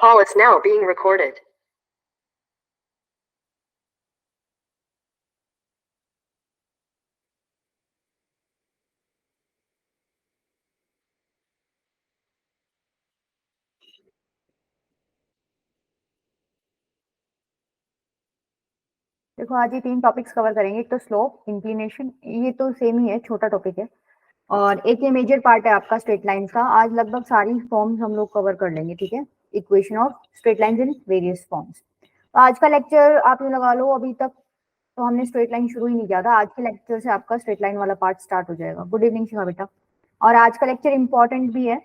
call is now being recorded. देखो आज ये 3 टॉपिक्स कवर करेंगे। एक तो स्लोप, इंक्लिनेशन, ये तो सेम ही है, छोटा टॉपिक है। और एक ये मेजर पार्ट है आपका स्ट्रेट लाइंस का। आज लगभग सारी फॉर्म्स हम लोग कवर कर लेंगे, ठीक है। Equation of straight lines in various forms. तो आज का लेक्चर आप ये लगा लो, अभी तक तो हमने स्ट्रेट लाइन शुरू ही नहीं किया था। आज के लेक्चर से आपका स्ट्रेट लाइन वाला पार्ट स्टार्ट हो जाएगा। गुड इवनिंग शिवा बेटा। और आज का लेक्चर इंपॉर्टेंट भी है।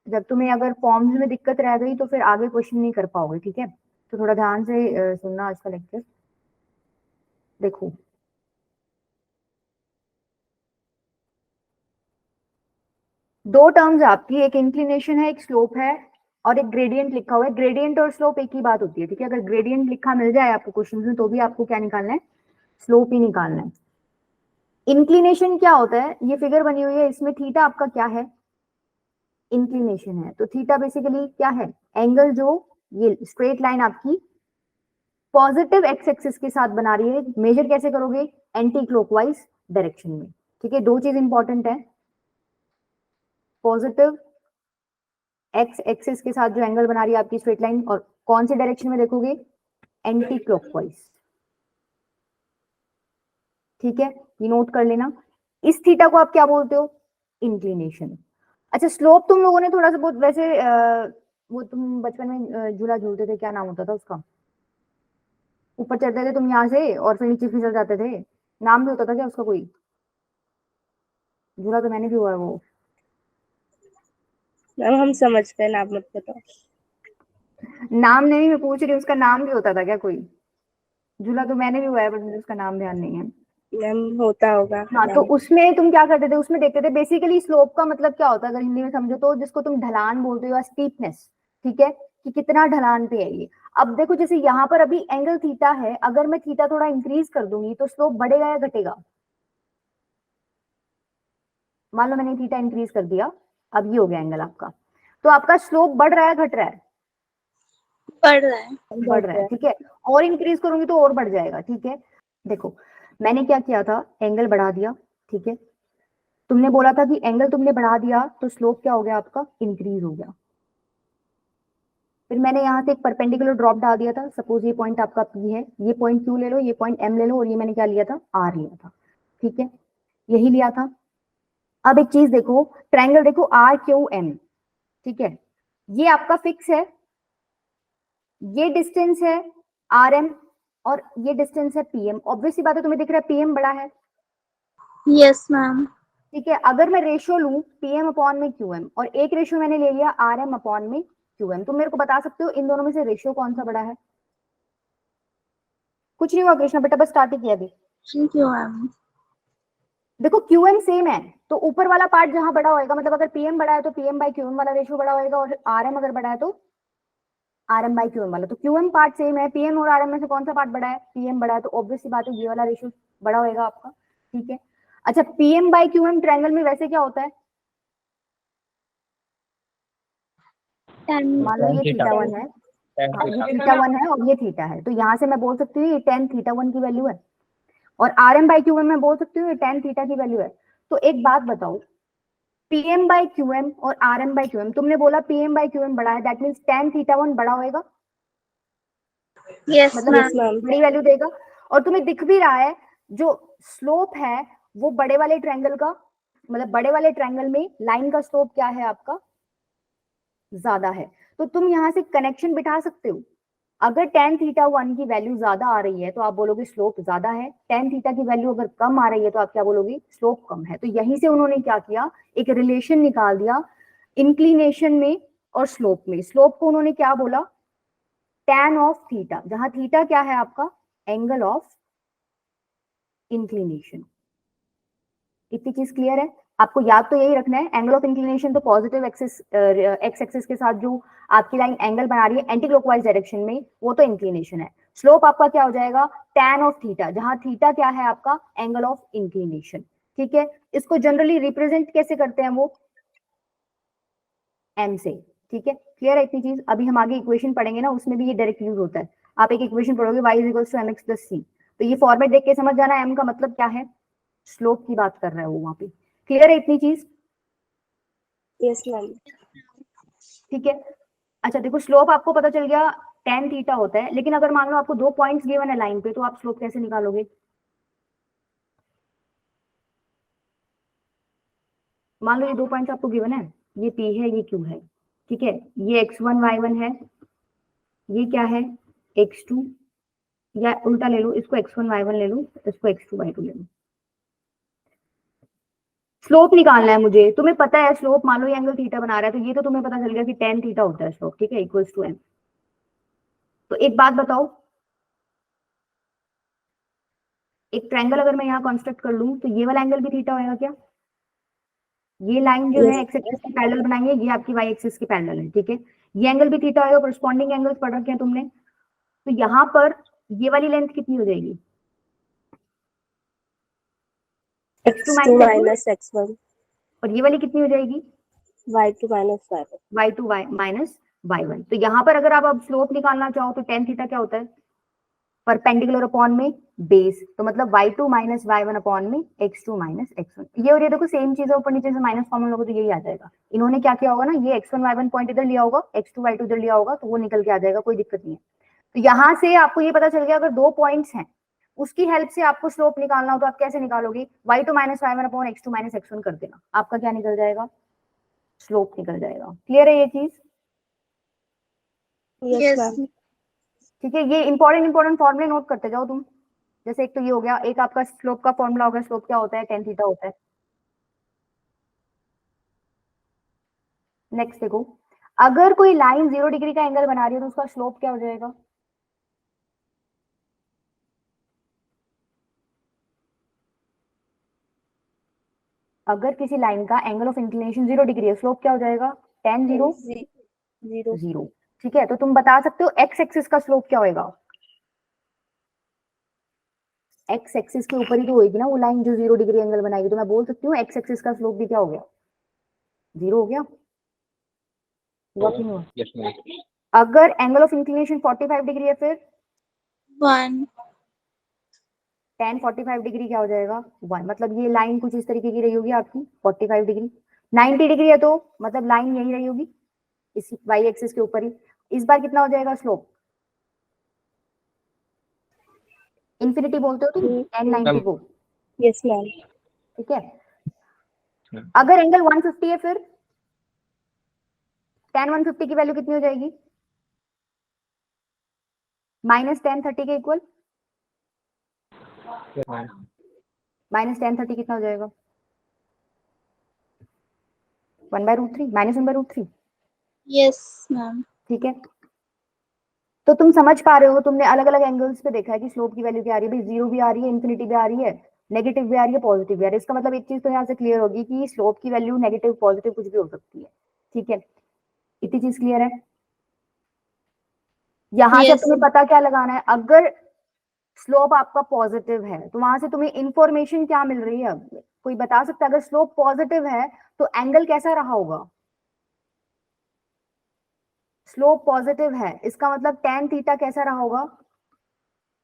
जब तुम्हें अगर फॉर्म्स में दिक्कत रह गई तो फिर आगे क्वेश्चन नहीं कर पाओगे, ठीक है। तो थोड़ा ध्यान से सुनना आज का लेक्चर। देखो दो टर्म्स आपकी, एक इंक्लिनेशन है, एक स्लोप है, और एक ग्रेडियंट लिखा हुआ है। ग्रेडियंट और स्लोप एक ही बात होती है, ठीक है। अगर ग्रेडियंट लिखा मिल जाए आपको क्वेश्चन में तो भी आपको क्या निकालना है, स्लोप ही निकालना है। इंक्लिनेशन क्या होता है, ये फिगर बनी हुई है, इसमें थीटा आपका क्या है, इंक्लिनेशन है। तो थीटा बेसिकली क्या है, एंगल जो ये स्ट्रेट लाइन आपकी पॉजिटिव एक्स एक्सिस के साथ बना रही है। मेजर कैसे करोगे, एंटी क्लॉकवाइज डायरेक्शन में, ठीक है। दो चीज इंपॉर्टेंट है, पॉजिटिव एक्स एक्सिस के साथ जो एंगल बना रही है आपकी स्ट्रेट लाइन, और कौन से डायरेक्शन में देखोगे, एंटी क्लॉकवाइज, ठीक है। ये नोट कर लेना। इस थीटा को आप क्या बोलते हो, इंक्लिनेशन। अच्छा स्लोप तुम लोगों ने थोड़ा सा बहुत वैसे वो तुम बचपन में झूला झूलते थे, क्या नाम होता था उसका, ऊपर चढ़ते थे तुम यहाँ से और फिर नीचे फिसल जाते थे, नाम भी होता था क्या उसका कोई, झूला तो मैंने भी हुआ है वो। मैम हम समझते हैं, नाम मत बताओ। नाम नहीं, मैं पूछ रही हूँ उसका नाम भी होता था क्या कोई, झूला तो मैंने भी हुआ है बट मुझे उसका नाम ध्यान नहीं है। मैम होता होगा। हाँ तो उसमें तुम क्या करते थे, उसमें देखते थे बेसिकली स्लोप का मतलब क्या होता है, अगर हिंदी में समझो तो जिसको तुम ढलान बोलते हो या स्टीपनेस, ठीक है, कि कितना ढलान पे है ये। अब देखो जैसे यहाँ पर अभी एंगल थीटा है, अगर मैं थीटा थोड़ा इंक्रीज कर दूंगी तो स्लोप बढ़ेगा या घटेगा, मान लो मैंने थीटा इंक्रीज कर दिया, अब ये हो गया एंगल आपका, तो आपका स्लोप बढ़ रहा है घट रहा है, बढ़ रहा है। बढ़ रहा है, ठीक है। और इंक्रीज करूंगी तो और बढ़ जाएगा, ठीक है। देखो मैंने क्या किया था, एंगल बढ़ा दिया, ठीक है। तुमने बोला था कि एंगल तुमने बढ़ा दिया तो स्लोप क्या हो गया आपका, इंक्रीज हो गया। फिर मैंने यहाँ से एक परपेंडिकुलर ड्रॉप डाल दिया था। सपोज ये पॉइंट आपका P है, ये पॉइंट Q ले लो, ये पॉइंट M ले लो, और ये मैंने क्या लिया था, R लिया था, ठीक है, यही लिया था। अब एक चीज देखो, ट्रायंगल देखो RQM, ठीक है, ये आपका फिक्स है, ये डिस्टेंस है RM, और ये डिस्टेंस है PM। ऑब्वियस सी बात है, तुम्हें दिख रहा है PM बड़ा है, यस मैम। ठीक है। अगर मैं रेशियो लूं PM अपॉन में QM, और एक रेशियो मैंने ले लिया RM अपॉन में QM, तो मेरे को बता सकते हो इन दोनों में से रेशियो कौन सा बड़ा है। कुछ नहीं हुआ कृष्णा बेटा, बस स्टार्ट ही किया अभी। Thank you ma'am. देखो QM सेम है, तो ऊपर वाला पार्ट जहां बड़ा होएगा, मतलब अगर PM बड़ा है तो PM बाई QM वाला रेशियो बड़ा होएगा, और RM अगर बड़ा है तो RM बाई QM वाला। तो QM पार्ट सेम है, PM और RM में से कौन सा पार्ट बड़ा है, PM बड़ा है, तो ऑब्वियस सी बात है ये वाला रेशियो बड़ा होएगा आपका, ठीक है। अच्छा PM बाई QM ट्रायंगल में वैसे क्या होता है, मान लो ये थीटा 1 है, हाँ ये थीटा 1 है और ये थीटा है, तो यहाँ से मैं बोल सकती हूँ ये tan थीटा 1 की वैल्यू है, और RM बाई QM में बोल सकती हूँ ये tan थीटा की वैल्यू है। तो एक बात बताओ, PM बाई QM और RM बाई QM, तुमने बोला PM बाई QM बड़ा है, दैट मींस tan थीटा 1 बड़ा होएगा, यस मतलब मैम। बड़ी वैल्यू देगा। और तुम्हें दिख भी रहा है जो स्लोप है वो बड़े वाले ट्रायंगल का, मतलब बड़े वाले ट्रायंगल में लाइन का स्लोप क्या है आपका, ज्यादा है। तो तुम यहाँ से कनेक्शन बिठा सकते हो, अगर tan थीटा 1 की वैल्यू ज्यादा आ रही है तो आप बोलोगे स्लोप ज्यादा है, tan थीटा की वैल्यू अगर कम आ रही है तो आप क्या बोलोगे, स्लोप कम है। तो यहीं से उन्होंने क्या किया, एक रिलेशन निकाल दिया इंक्लिनेशन में और स्लोप में। स्लोप को उन्होंने क्या बोला, tan ऑफ थीटा, जहां थीटा क्या है आपका, एंगल ऑफ इंक्लिनेशन। इतनी चीज क्लियर है, आपको याद तो यही रखना है, एंगल ऑफ इंक्लिनेशन तो पॉजिटिव एक्सिस एक्स एक्सिस के साथ जो आपकी लाइन एंगल बना रही है एंटी क्लॉकवाइज डायरेक्शन में, वो तो इंक्लिनेशन है। स्लोप आपका क्या हो जाएगा, tan ऑफ थीटा, जहां थीटा क्या है आपका, एंगल ऑफ इंक्लिनेशन, ठीक है। इसको जनरली रिप्रेजेंट कैसे करते हैं वो, m से, ठीक है, क्लियर है इतनी चीज? अभी हम आगे इक्वेशन पढ़ेंगे ना, उसमें भी ये डायरेक्ट यूज होता है। आप एक इक्वेशन पढ़ोगे y = mx + c, तो ये फॉर्मेट देख के समझ जाना m का मतलब क्या है, स्लोप की बात कर रहा है वो वहां पे। क्लियर है इतनी चीज? Yes ma'am. ठीक है। अच्छा देखो, स्लोप आपको पता चल गया tan थीटा होता है, लेकिन अगर मान लो आपको 2 पॉइंट्स गिवन है लाइन पे, तो आप स्लोप कैसे निकालोगे? मान लो ये 2 पॉइंट्स आपको गिवन है, ये P है, ये Q है, ठीक है, ये x1 y1 है, ये क्या है x2, या उल्टा ले लो, इसको x1 y1 ले लो, इसको x2 y2 ले लो। स्लोप निकालना है मुझे, तुम्हें पता है स्लोप, मान लो ये एंगल थीटा बना रहा है, तो ये तो तुम्हें पता चल गया कि tan थीटा होता है स्लोप, ठीक है, इक्वल्स टू m। तो एक बात बताओ, एक ट्रायंगल अगर मैं यहाँ कंस्ट्रक्ट कर लूं, तो ये वाला एंगल भी थीटा होगा क्या? ये लाइन जो है यस। एक्स एक्सिस की पैरेलल बनाएंगे, ये आपकी वाई एक्सिस की पैरेलल है, ठीक है, ये एंगल भी थीटा होगा, कॉरस्पॉन्डिंग एंगल्स पढ़ रखे हैं तुमने। तो यहाँ पर ये वाली लेंथ कितनी हो जाएगी? x2 x2 minus x1, minus x1, और ये वाली कितनी हो जाएगी? y2 minus y1। y2 minus y1। तो यहाँ पर अगर आप अब स्लोप निकालना चाहो, तो tan थीटा क्या होता है? परपेंडिकुलर अपॉन में बेस, तो मतलब y2 माइनस y1 अपॉन में x2 माइनस x1। ये और ये देखो सेम चीज है, ऊपर नीचे से माइनस कॉमन लोगे तो यही आ जाएगा। इन्होंने क्या किया होगा ना, ये x1 y1 पॉइंट इधर लिया होगा, x2 y2 इधर लिया होगा, तो वो निकल के आ जाएगा, कोई दिक्कत नहीं है। तो यहाँ से आपको ये पता चल गया, अगर 2 पॉइंट्स हैं, उसकी हेल्प से आपको स्लोप निकालना हो, तो आप कैसे निकालोगे? y2 minus y1 upon x2 minus x1 कर देना, आपका क्या निकल जाएगा? स्लोप निकल जाएगा। क्लियर है ये चीज? Yes ma'am. ठीक है, ये इंपॉर्टेंट फॉर्मूले नोट करते जाओ तुम। जैसे एक तो ये हो गया, एक आपका स्लोप का फॉर्मूला होगा, स्लोप क्या होता है? tan थीटा होता है। नेक्स्ट देखो, अगर कोई लाइन 0 डिग्री का एंगल बना रही है, तो उसका स्लोप क्या हो जाएगा? अगर किसी लाइन का एंगल ऑफ इंक्लिनेशन 0 डिग्री है, स्लोप क्या हो जाएगा? tan 0 zero. 0। ठीक है, तो तुम बता सकते हो एक्स एक्सिस का स्लोप क्या होगा? एक्स एक्सिस के ऊपर ही तो होगी ना वो लाइन जो 0 डिग्री एंगल बनाएगी, तो मैं बोल सकती हूँ एक्स एक्सिस का स्लोप भी क्या हो गया? 0 हो गया, हुआ कि नहीं हुआ? Yes ma'am. अगर एंगल ऑफ इंक्लिनेशन 45 डिग्री है, फिर 1। tan 45 डिग्री क्या हो जाएगा? 1। मतलब ये लाइन कुछ इस तरीके की रही होगी आपकी 45 डिग्री। 90 डिग्री है तो मतलब लाइन यही रही होगी, इस वाई एक्सिस के ऊपर ही। इस बार कितना हो जाएगा स्लोप? इन्फिनिटी बोलते हो तुम tan 90 को, यस मैम। ठीक है। अगर एंगल 150 है, फिर tan 150 की वैल्यू कितनी हो जाएगी? माइनस tan 30 के इक्वल। माइनस tan 30 कितना हो जाएगा? 1/√3, -1/√3। Yes ma'am. ठीक है, तो तुम समझ पा रहे हो, तुमने अलग अलग एंगल्स पे देखा है कि स्लोप की वैल्यू क्या आ रही है भाई, 0 भी आ रही है, इन्फिनिटी भी आ रही है, नेगेटिव भी आ रही है, पॉजिटिव भी आ रही है। इसका मतलब एक चीज तो यहाँ से क्लियर होगी कि स्लोप की वैल्यू नेगेटिव पॉजिटिव कुछ भी हो सकती है। ठीक है, इतनी चीज क्लियर है? यहां से अब यस। तुम्हें पता क्या लगाना है, अगर स्लोप आपका पॉजिटिव है, तो वहां से तुम्हें इंफॉर्मेशन क्या मिल रही है? अब कोई बता सकता है, अगर स्लोप पॉजिटिव है तो एंगल कैसा रहा होगा? स्लोप पॉजिटिव है, इसका मतलब tan थीटा कैसा रहा होगा?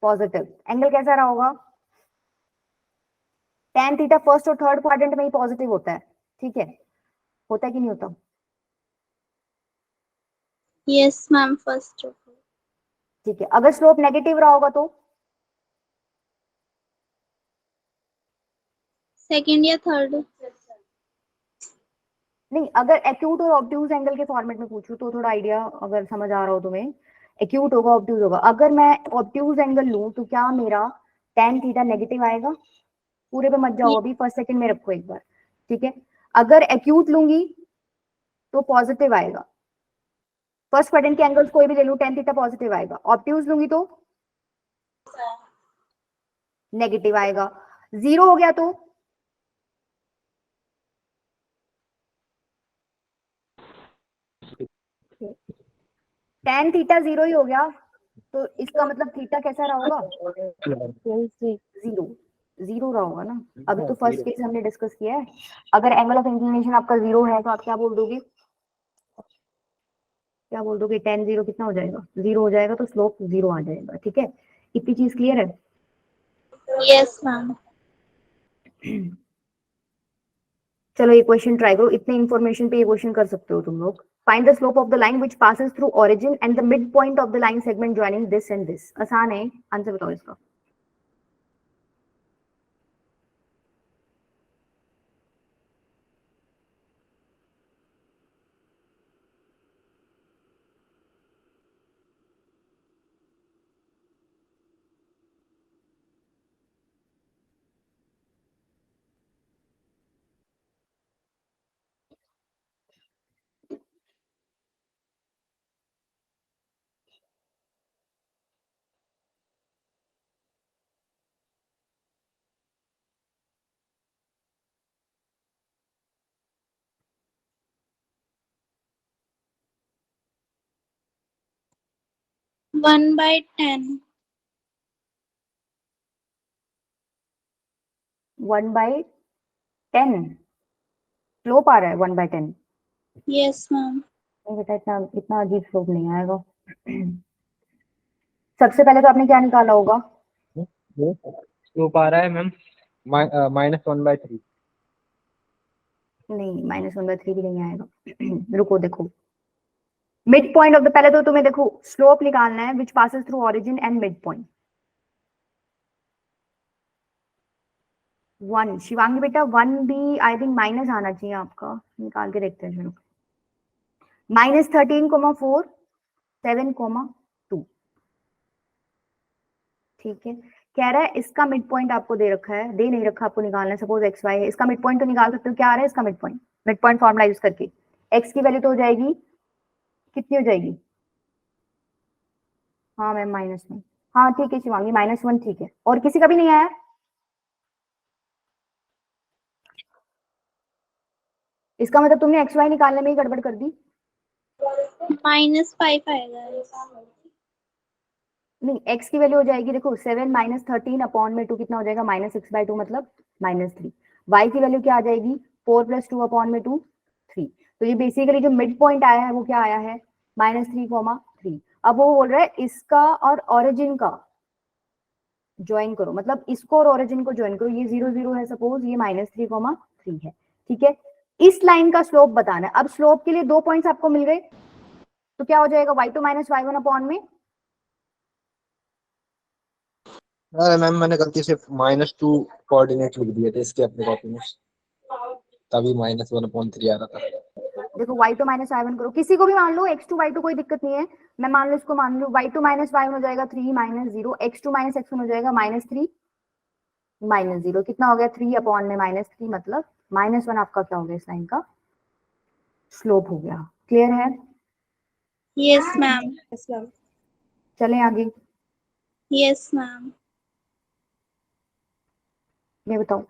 पॉजिटिव। एंगल कैसा रहा होगा? tan थीटा फर्स्ट और थर्ड क्वाड्रेंट में ही पॉजिटिव होता है, ठीक है, होता है कि नहीं होता? Yes ma'am. फर्स्ट। ठीक है, अगर स्लोप नेगेटिव रहा होगा तो? सेकंड या थर्ड। नहीं, अगर एक्यूट और ऑब्ट्यूज एंगल के फॉर्मेट में पूछूं तो थोड़ा आइडिया अगर समझ आ रहा हो तुम्हें, एक्यूट होगा ऑब्ट्यूज होगा। अगर मैं ऑब्ट्यूज एंगल लूं, तो क्या मेरा tan थीटा नेगेटिव आएगा? पूरे पे मत जाओ, अभी फर्स्ट सेकंड में रखो एक बार, ठीक है। अगर एक्यूट लूंगी तो पॉजिटिव आएगा, फर्स्ट क्वाड्रेंट के एंगल्स कोई भी ले लूं, tan थीटा पॉजिटिव आएगा। ऑब्ट्यूज लूंगी तो नेगेटिव आएगा। 0 हो गया तो tan थीटा 0 ही हो गया, तो इसका मतलब थीटा कैसा रहा होगा? 0। 0 रहा होगा ना। अभी तो फर्स्ट केस हमने डिस्कस किया है, अगर एंगल ऑफ इंक्लिनेशन आपका 0 है, तो आप क्या बोल दोगे? क्या बोल दोगे, 10 0 कितना हो जाएगा, 0 हो जाएगा, तो स्लोप 0 आ जाएगा। ठीक है, इतनी चीज क्लियर है? Yes, ma'am. चलो ये क्वेश्चन ट्राई करो, इतने इन्फॉर्मेशन पे ये क्वेश्चन कर सकते हो तुम लोग। Find the slope of the line which passes through origin and the mid point of the line segment joining this and this. आसान है, आंसर बताओ इसका। One by 10. 1/10 स्लोप आ रहा है, 1/10। Yes, ma'am. नहीं बेटा, इतना इतना अजीब स्लोप नहीं आएगा। सबसे पहले तो आपने क्या निकाला होगा? स्लोप आ रहा है मैम -1/3। नहीं, -1/3 भी नहीं आएगा। रुको देखो, मिड पॉइंट ऑफ द, पहले तो तुम्हें देखो स्लोप निकालना है विच passes through origin and mid point. 1, Shivangi बेटा 1 भी आई थिंक माइनस आना चाहिए आपका, निकाल के देखते हैं। चलो, -13,4 7,2। ठीक है, कह रहा है इसका मिड पॉइंट आपको दे रखा है, दे नहीं रखा, आपको निकालना है। सपोज एक्स वाई है, इसका मिड पॉइंट तो निकाल सकते हो। क्या आ रहा है इसका mid point? Mid point formula use करके एक्स की वैल्यू तो हो जाएगी, कितनी हो जाएगी? हाँ मैम -1। हाँ ठीक है शिवांगी, -1 ठीक है। और किसी का भी नहीं आया? इसका मतलब तुमने एक्स वाई निकालने में ही गड़बड़ कर दी। -5 आएगा। नहीं, x की वैल्यू हो जाएगी, देखो 7 -13 अपॉन में 2 कितना हो जाएगा, -6/2 मतलब -3। y की वैल्यू क्या आ जाएगी, 4 + 2 अपॉन में 2 3। तो ये बेसिकली जो मिड पॉइंट आया है वो क्या आया है, -3,3। अब वो बोल रहा है इसका और ओरिजिन का ज्वाइन करो, मतलब इसको और ओरिजिन को ज्वाइन करो। ये 0 0 है, सपोज ये -3,3 है। ठीक है, इस लाइन का स्लोप बताना है। अब स्लोप के लिए 2 पॉइंट्स आपको मिल गए, तो क्या हो जाएगा, y2 - y1 अपॉन में, अरे मैम मैंने गलती से -2 कोऑर्डिनेट लिख दिए थे इसके अपने कॉपी में, तभी -1/3 आ रहा था। देखो y2 - y1 करो, किसी को भी मान लो, x2 y2 कोई दिक्कत नहीं है। मैं मान लो इसको, मान लो y2 - y1 हो जाएगा 3 - 0, x2 - x1 हो जाएगा -3 - 0। कितना हो गया, 3 अपॉन में -3, मतलब -1 आपका क्या हो गया, इस लाइन का स्लोप हो गया। क्लियर है? Yes, ma'am. Yes, ma'am. चलें आगे, Yes, ma'am. मैं बताऊं।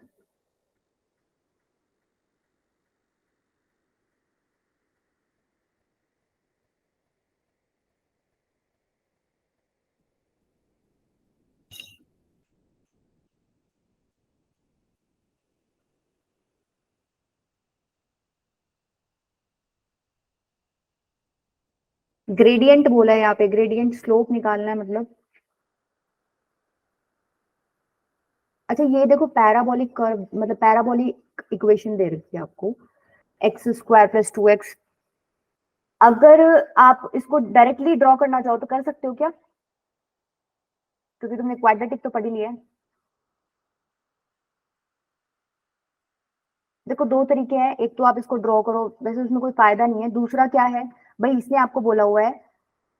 ग्रेडियंट बोला है यहाँ पे, ग्रेडियंट स्लोप निकालना है मतलब। अच्छा ये देखो, पैराबोलिक कर्व मतलब पैराबोलिक इक्वेशन दे रखी है आपको, x² + 2x। अगर आप इसको डायरेक्टली ड्रॉ करना चाहो तो कर सकते हो क्या, क्योंकि तुमने क्वाड्रेटिक तो पढ़ ही लिया है। देखो 2 तरीके हैं, एक तो आप इसको ड्रॉ करो, वैसे उसमें कोई फायदा नहीं है। दूसरा क्या है भाई, इसने आपको बोला हुआ है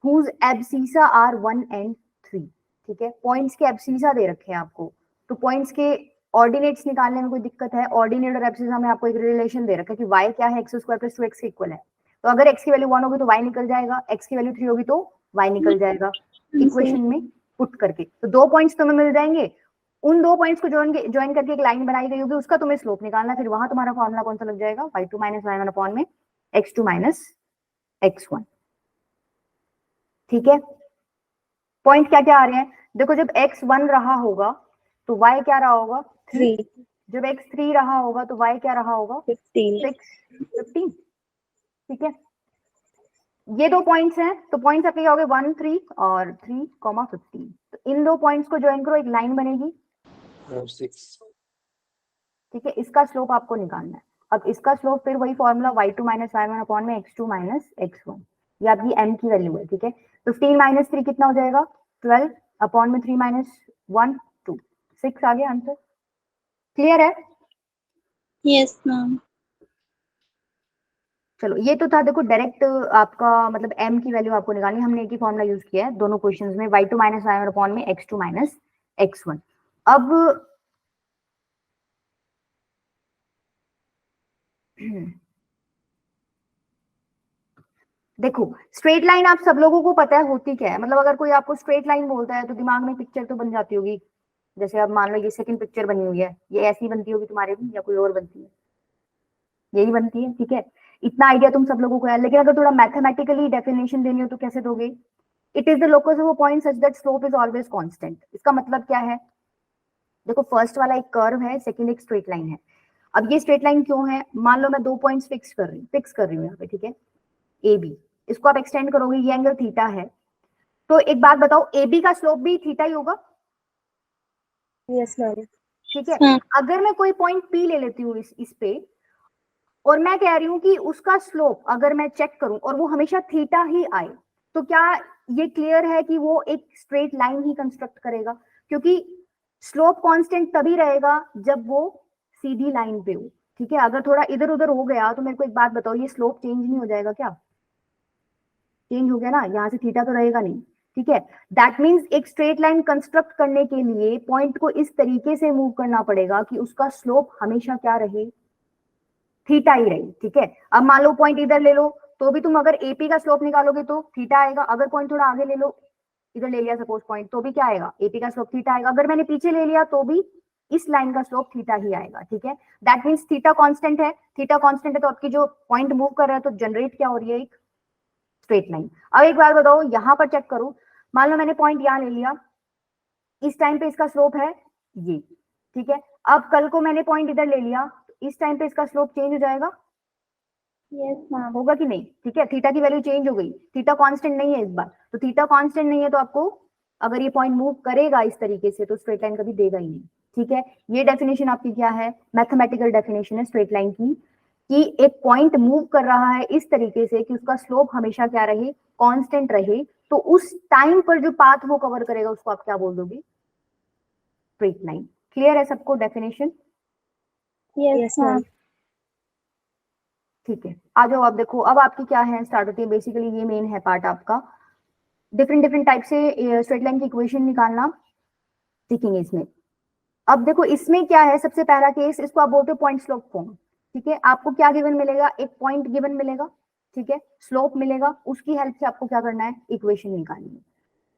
whose abscissa are 1 and 3। ठीक है, पॉइंट्स के एब्सिसा दे रखे हैं आपको, तो पॉइंट्स के ऑर्डिनेट्स निकालने में कोई दिक्कत है? ऑर्डिनेट और एब्सिसा में आपको एक रिलेशन दे रखा है कि y क्या है, x² + 2x के इक्वल है। तो अगर x की वैल्यू 1 होगी तो y निकल जाएगा, x की वैल्यू 3 होगी तो y निकल जाएगा, इक्वेशन में पुट करके। तो 2 पॉइंट्स तुम्हें मिल जाएंगे, उन 2 पॉइंट्स को ज्वाइन करके एक लाइन बनाई गई होगी, उसका तुम्हें स्लोप निकालना। फिर वहां तुम्हारा फॉर्मूला कौन सा लग जाएगा, y2 - y1 अपॉन में x2 - x1। ठीक है, पॉइंट क्या क्या आ रहे हैं, देखो जब x 1 रहा होगा तो y क्या रहा होगा, 3। जब x 3 रहा होगा तो y क्या रहा होगा, 15. 6 15। ठीक है, ये दो पॉइंट्स हैं, तो पॉइंट्स आपके क्या हो गए 1 3 और 3 15। तो इन दो पॉइंट्स को ज्वाइन करो, एक लाइन बनेगी, 6। ठीक है। इसका स्लोप आपको निकालना है। अब इसका स्लोप फिर वही formula y2 minus y1 upon में x2 माइनस x1, ये आपकी m की वैल्यू है, ठीक है। 15 माइनस 3 कितना हो जाएगा 12 अपॉन में 3 माइनस 1 2, 6 आ गया आंसर। क्लियर है? Yes, ma'am. चलो ये तो था, देखो डायरेक्ट आपका मतलब m की वैल्यू आपको निकालनी, हमने एक ही फॉर्मूला यूज किया है दोनों क्वेश्चंस में, y2 माइनस y1 अपॉन में x2 माइनस x1। अब देखो स्ट्रेट लाइन आप सब लोगों को पता है होती क्या है, मतलब अगर कोई आपको स्ट्रेट लाइन बोलता है तो दिमाग में पिक्चर तो बन जाती होगी। जैसे अब मान लो ये सेकंड पिक्चर बनी हुई है, ये ऐसी बनती होगी तुम्हारे भी या कोई और बनती है? यही बनती है, ठीक है। इतना आइडिया तुम सब लोगों को है, लेकिन अगर थोड़ा मैथमेटिकली डेफिनेशन देनी हो तो कैसे दोगे? It is the locus of a point such that slope is always constant. इसका मतलब क्या है? देखो फर्स्ट वाला एक कर्व है, सेकंड एक स्ट्रेट लाइन है। अब ये स्ट्रेट लाइन क्यों है? मान लो मैं दो पॉइंट्स फिक्स कर रही हूँ यहाँ पे, ठीक है, ए बी। इसको आप एक्सटेंड करोगे, ये एंगल थीटा है, तो एक बात बताओ, ए बी का स्लोप भी थीटा ही होगा? Yes ma'am. ठीक है। हाँ. अगर मैं कोई पॉइंट पी ले लेती हूँ इस पे, और मैं कह रही हूँ कि उसका स्लोप अगर मैं चेक करूं और वो हमेशा थीटा ही आए, तो क्या ये क्लियर है कि वो एक स्ट्रेट लाइन ही कंस्ट्रक्ट करेगा? क्योंकि स्लोप कांस्टेंट तभी रहेगा जब वो सीधी लाइन पे हो, ठीक है। अगर थोड़ा इधर उधर हो गया तो मेरे को एक बात बताओ, ये स्लोप चेंज नहीं हो जाएगा क्या? चेंज हो गया ना, यहाँ से थीटा तो रहेगा नहीं, ठीक है। दैट मीन्स एक स्ट्रेट लाइन कंस्ट्रक्ट करने के लिए पॉइंट को इस तरीके से मूव करना पड़ेगा कि उसका स्लोप हमेशा क्या रहे? थीटा ही रही, ठीक है। अब मान लो पॉइंट इधर ले लो, तो भी तुम अगर एपी का स्लोप निकालोगे तो थीटा आएगा। अगर पॉइंट थोड़ा आगे ले लो, इधर ले लिया सपोज पॉइंट, तो भी क्या आएगा? एपी का स्लोप थीटा आएगा। अगर मैंने पीछे ले लिया तो भी इस लाइन का स्लोप थीटा ही आएगा, ठीक है। दैट मीन्स थीटा कांस्टेंट है, थीटा कांस्टेंट है तो आपकी जो पॉइंट मूव कर रहा है तो जनरेट क्या हो रही है? एक स्ट्रेट लाइन। अब एक बार बताओ, यहां पर चेक करो, मान लो मैंने पॉइंट यहां ले लिया, इस टाइम पे इसका स्लोप है ये, ठीक है। अब कल को मैंने पॉइंट इधर ले लिया, तो इस टाइम पे इसका स्लोप चेंज हो जाएगा? Yes, ma'am. होगा कि नहीं? ठीक है, थीटा की वैल्यू चेंज हो गई, थीटा कांस्टेंट नहीं है इस बार। तो थीटा कांस्टेंट नहीं है तो आपको अगर ये पॉइंट मूव करेगा इस तरीके से तो स्ट्रेट लाइन कभी देगा ही नहीं, ठीक है। ये डेफिनेशन आपकी क्या है? मैथमेटिकल डेफिनेशन है स्ट्रेट लाइन की, कि एक पॉइंट मूव कर रहा है इस तरीके से कि उसका स्लोप हमेशा क्या रहे? कांस्टेंट रहे। तो उस टाइम पर जो पाथ वो कवर करेगा उसको आप क्या बोल दोगे? Straight line. क्लियर है सबको definition? Yes, yes ma'am. Ma'am. ठीक है, आ जाओ। अब देखो, अब आपकी क्या है स्टार्ट होती है, बेसिकली ये मेन है पार्ट आपका, डिफरेंट डिफरेंट टाइप से स्ट्रेट लाइन की इक्वेशन निकालना सीखेंगे इसमें। अब देखो इसमें क्या है, सबसे पहला केस, इसको आप बोलते हो पॉइंट स्लोप फॉर्म, ठीक है। आपको क्या गिवन मिलेगा? एक पॉइंट गिवन मिलेगा, ठीक है, स्लोप मिलेगा, उसकी हेल्प से आपको क्या करना है? इक्वेशन निकालनी है।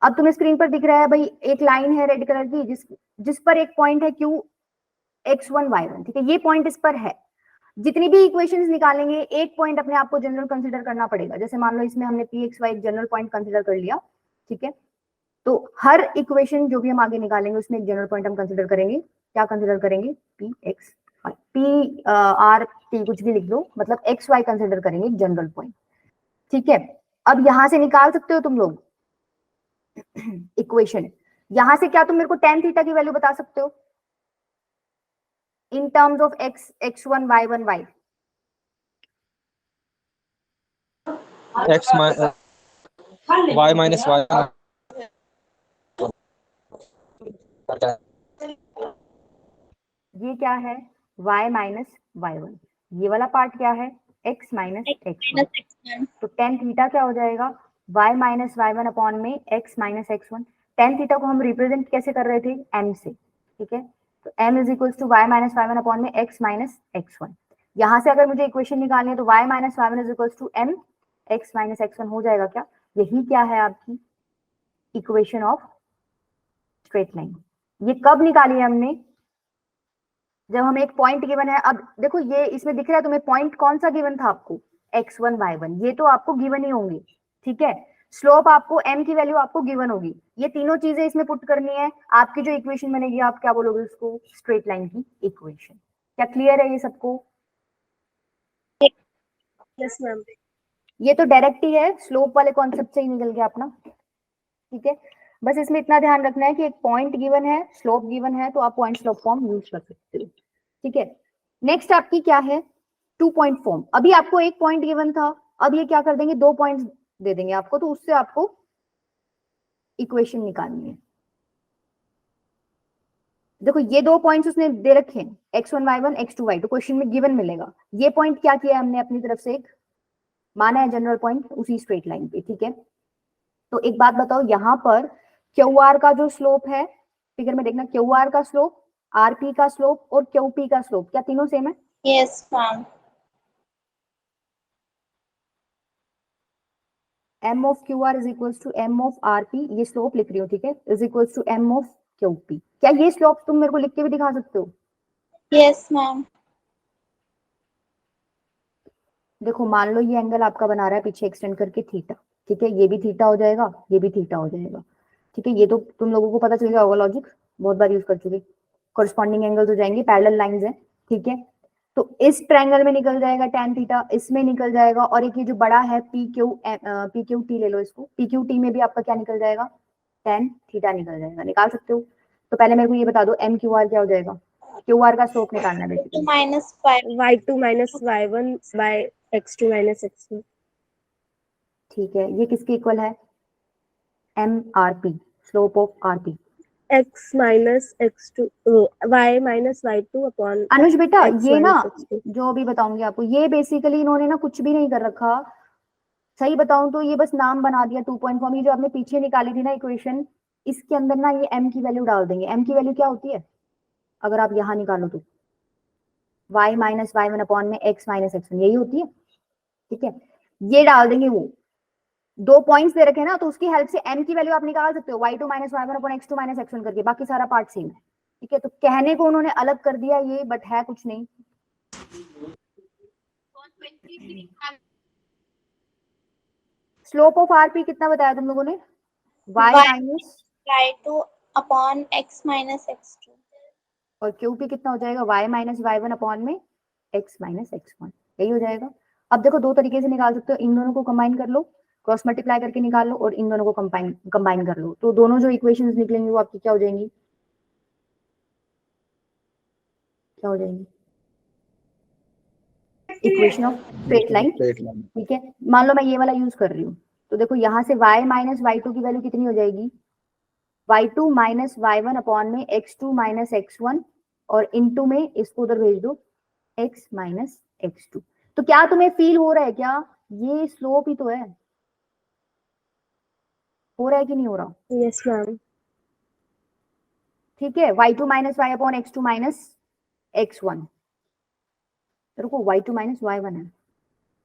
अब तुम्हें स्क्रीन पर दिख रहा है भाई, एक लाइन है रेड कलर की जिस पर एक पॉइंट है क्यू x1 y1, ठीक है, ये पॉइंट इस पर है। जितनी भी इक्वेशंस निकालेंगे एक पॉइंट अपने आप को जनरल कंसीडर करना पड़ेगा। जैसे मान लो इसमें हमने पी एक्स वाई एक जनरल पॉइंट कंसीडर कर लिया, ठीक है, तो हर इक्वेशन जो भी हम आगे निकालेंगे उसमें एक जनरल पॉइंट हम कंसीडर करेंगे। क्या कंसीडर करेंगे? P X Y, P R T कुछ भी लिख दो, मतलब एक्स वाई कंसीडर करेंगे एक जनरल पॉइंट, ठीक है। अब यहां से निकाल सकते हो तुम लोग इक्वेशन। यहां से क्या तुम मेरे को टेन थीटा की वैल्यू बता सकते हो in terms of x x1 y1 y? x y minus y ये क्या है? y minus y1। ये वाला पार्ट क्या है? x minus X x1। minus X1. तो टेन थीटा क्या हो जाएगा? y माइनस y1 अपॉन में x minus x1। Tan theta को हम रिप्रेजेंट कैसे कर रहे थे? m से, ठीक है। तो m is equal to y minus y1 upon में x माइनस x1। यहाँ से अगर मुझे इक्वेशन निकालनी है तो y minus y1 is equal to m x minus x1 हो जाएगा क्या? यही क्या है आपकी इक्वेशन ऑफ स्ट्रेट लाइन। ये कब निकाली है हमने? जब हमें एक पॉइंट गिवन है। अब देखो ये इसमें दिख रहा है तुम्हें पॉइंट कौन सा गिवन था आपको? x1 y1, ये तो आपको गिवन ही होंगे, ठीक है। स्लोप आपको m की वैल्यू आपको गिवन होगी, ये तीनों चीजें इसमें पुट करनी है। आपकी जो इक्वेशन बनेगी आप क्या बोलोगे उसको? स्ट्रेट लाइन की इक्वेशन। क्या क्लियर है ये सबको? Yes ma'am. ये तो डायरेक्ट ही है, स्लोप वाले कॉन्सेप्ट से ही निकल गया अपना। ठीक है, बस इसमें इतना ध्यान रखना है कि एक पॉइंट गिवन है, स्लोप गिवन है, तो आप पॉइंट स्लोप फॉर्म यूज कर सकते हो। ठीक है, नेक्स्ट आपकी क्या है, 2 पॉइंट फॉर्म। अभी आपको एक पॉइंट गिवन था, अब ये क्या कर देंगे, 2 पॉइंट्स दे देंगे आपको, तो उससे आपको इक्वेशन निकालनी है। देखो ये 2 पॉइंट्स उसने दे रखे हैं, x1 y1 x2 y2, question में गिवन मिलेगा। ये पॉइंट क्या किया है हमने अपनी तरफ से, एक माना है जनरल पॉइंट उसी स्ट्रेट लाइन पे। ठीक है, तो एक बात बताओ, यहां पर क्यू आर का जो स्लोप है, फिगर में देखना, क्यू आर का स्लोप, आरपी का स्लोप और क्यू पी का स्लोप, क्या तीनों सेम है? Yes, ma'am. M of Q R is equal to M of R P, ये स्लोप लिख रही हो, ठीक है, is equal to M of Q P. क्या ये स्लोप तुम मेरे को लिख के भी दिखा सकते हो? Yes, ma'am. देखो मान लो ये एंगल आपका बना रहा है पीछे एक्सटेंड करके थीटा, ठीक है, ये भी थीटा हो जाएगा, ये भी थीटा हो जाएगा। ठीक है, ये तो तुम लोगों को पता चल गया होगा, लॉजिक बहुत बार यूज कर चुके। कॉरस्पॉन्डिंग एंगल्स हो जाएंगे, पैरेलल लाइंस हैं। ठीक है, तो इस ट्रायंगल में निकल जाएगा tan थीटा, इसमें निकल जाएगा, और एक ये जो बड़ा है पी क्यू टी ले लो इसको, पी क्यू टी में भी आपका क्या निकल जाएगा, tan थीटा निकल जाएगा। निकाल सकते हो? तो पहले मेरे को ये बता दो एम क्यू आर क्या हो जाएगा, क्यू आर का स्लोप निकालना है Two basically. minus 5. y2 minus y1 by x2 minus x1. ठीक है, ये किसके इक्वल है, M R P, slope of R P. x minus x2 y minus y2 upon Anuj बेटा x ये ना, minus x2. जो भी बताऊंगी आपको, ये बेसिकली इन्होंने ना कुछ भी नहीं कर रखा। सही बताऊं तो ये बस नाम बना दिया 2 पॉइंट फॉर्म। ये जो आपने पीछे निकाली थी ना इक्वेशन, इसके अंदर ना ये m की वैल्यू डाल देंगे। m की वैल्यू क्या होती है, अगर आप यहाँ निकालो तो y minus y one upon में x माइनस x1, यही होती है। ठीक है, ये डाल देंगे। वो 2 पॉइंट्स दे रखे हैं ना, तो उसकी हेल्प से m की वैल्यू आप निकाल सकते हो, y2 minus y one upon x2 minus x1 करके, बाकी सारा पार्ट सेम है। ठीक है, तो कहने को उन्होंने अलग कर दिया ये, बट है कुछ नहीं। स्लोप ऑफ आरपी कितना बताया तुम लोगों ने, y Y minus, y2 upon x minus x2. और क्यू पी कितना हो जाएगा, y minus y one upon में x माइनस x1, यही हो जाएगा। अब देखो दो तरीके से निकाल सकते हो, इन दोनों को कंबाइन कर लो, क्रॉस मल्टीप्लाई करके निकाल लो, और इन दोनों को कंबाइन कर लो, तो दोनों जो इक्वेशंस निकलेंगी वो आपकी क्या हो जाएंगी, क्या हो जाएंगी, equation of straight line. Straight line. ठीक है, मान लो मैं ये वाला यूज कर रही हूँ, तो देखो यहाँ से y माइनस वाई टू की वैल्यू कितनी हो जाएगी, y2 minus y one upon में x2 माइनस x1, और इनटू में इसको उधर भेज दो x माइनस x2। तो क्या तुम्हें फील हो रहा है, क्या ये स्लोप ही तो है, हो रहा है कि नहीं हो रहा? Yes, ma'am. ठीक है, y2 minus Y upon x2 minus x1, देखो y2 माइनस y1 है,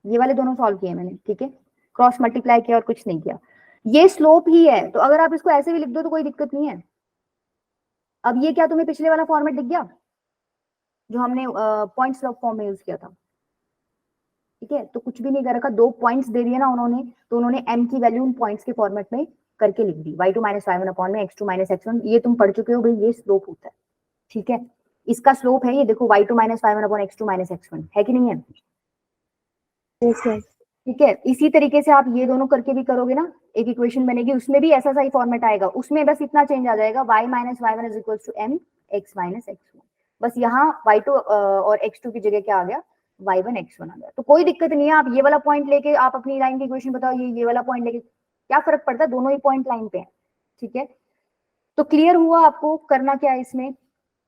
ये वाले दोनों सॉल्व किए मैंने। ठीक है, क्रॉस मल्टीप्लाई किया और कुछ नहीं किया, ये स्लोप ही है। तो अगर आप इसको ऐसे भी लिख दो तो कोई दिक्कत नहीं है। अब ये क्या तुम्हें पिछले वाला फॉर्मेट दिख गया जो हमने पॉइंट स्लोप फॉर्म में यूज किया था? ठीक है, तो कुछ भी नहीं कर रखा, 2 पॉइंट्स दे दिए ना उन्होंने, तो उन्होंने m की वैल्यू उन पॉइंट्स के फॉर्मेट में करके लिख दी, y2 minus y one upon में x2 माइनस x1। ये तुम पढ़ चुके हो भाई, ये स्लोप होता है। ठीक है, इसका स्लोप है ये, देखो y2 minus y one upon x2 minus x1, है कि नहीं है? Yes, ma'am. ठीक है, इसी तरीके से आप ये दोनों करके भी करोगे ना, एक इक्वेशन बनेगी, उसमें भी ऐसा सा ही फॉर्मेट आएगा, उसमें बस इतना चेंज आ जाएगा, y minus y one is equal to m x minus x1। बस यहाँ y2 और x2 की जगह क्या आ गया, y1 x1 आ गया। तो कोई दिक्कत नहीं है, आप ये वाला पॉइंट लेके आप अपनी लाइन की इक्वेशन बताओ, ये वाला पॉइंट लेके क्या फर्क पड़ता है, दोनों ही पॉइंट लाइन पे है। ठीक है, तो क्लियर हुआ आपको करना क्या है इसमें।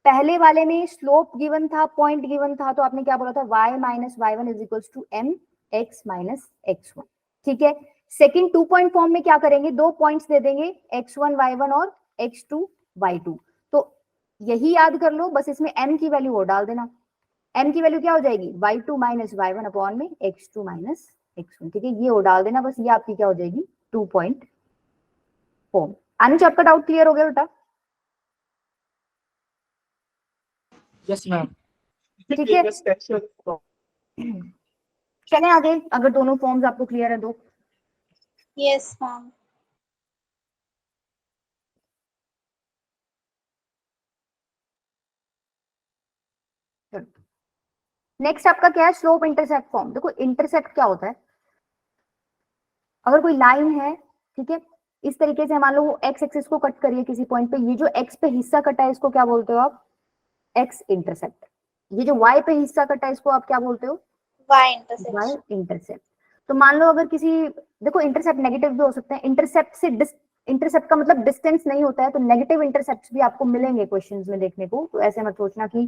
पहले वाले में स्लोप गिवन था, पॉइंट गिवन था, तो आपने क्या बोला था, y minus y one is equal to m x minus x1। ठीक है, सेकंड 2 पॉइंट फॉर्म में क्या करेंगे, 2 पॉइंट्स दे देंगे x1 y1 और x2 y2। तो यही याद कर लो, बस इसमें m की वैल्यू वो डाल देना। m की वैल्यू क्या हो जाएगी, y2 minus y one upon में x2 माइनस x1। ठीक है, ये वो डाल देना, बस ये आपकी क्या हो जाएगी, 2 पॉइंट फॉर्म। अनुज आपका डाउट क्लियर हो गया बेटा? Yes ma'am. ठीक है, चलें आगे, अगर दोनों फॉर्म्स आपको क्लियर है तो। Yes, ma'am. नेक्स्ट आपका क्या है, स्लोप इंटरसेप्ट फॉर्म। देखो इंटरसेप्ट क्या होता है, अगर कोई लाइन है, ठीक है, इस तरीके से मान लो वो एक्स एक्सिस को कट करिए किसी पॉइंट पे, ये जो एक्स पे हिस्सा कटा है इसको क्या बोलते हो आप? X intercept. ये जो वाई पे हिस्सा कटा है इसको आप क्या बोलते हो? y y intersection. इंटरसेप्ट। तो मान लो अगर किसी, देखो इंटरसेप्ट नेगेटिव भी हो सकते हैं, इंटरसेप्ट से इंटरसेप्ट का मतलब डिस्टेंस नहीं होता है, तो नेगेटिव इंटरसेप्ट भी आपको मिलेंगे क्वेश्चंस में देखने को। तो ऐसे मत सोचना कि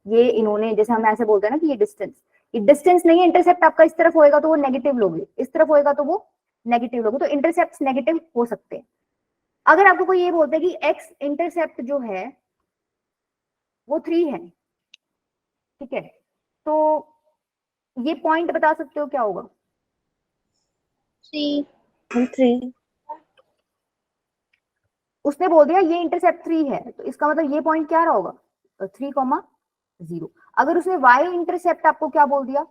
ये इन्होंने, जैसे हम ऐसे बोलते हैं ना कि ये डिस्टेंस नहीं है, इंटरसेप्ट आपका इस तरफ होएगा तो वो नेगेटिव लोगे, इस तरफ होएगा तो वो नेगेटिव लोगे, तो इंटरसेप्ट नेगेटिव हो सकते हैं। अगर आपको कोई ये बोलते हैं कि एक्स इंटरसेप्ट जो है वो 3 है, ठीक है, तो ये पॉइंट बता सकते हो क्या होगा? 3. 3. उसने बोल दिया ये इंटरसेप्ट 3 है, तो इसका मतलब ये पॉइंट क्या रहा होगा? 3,0। अगर उसने वाई इंटरसेप्ट आपको क्या बोल दिया?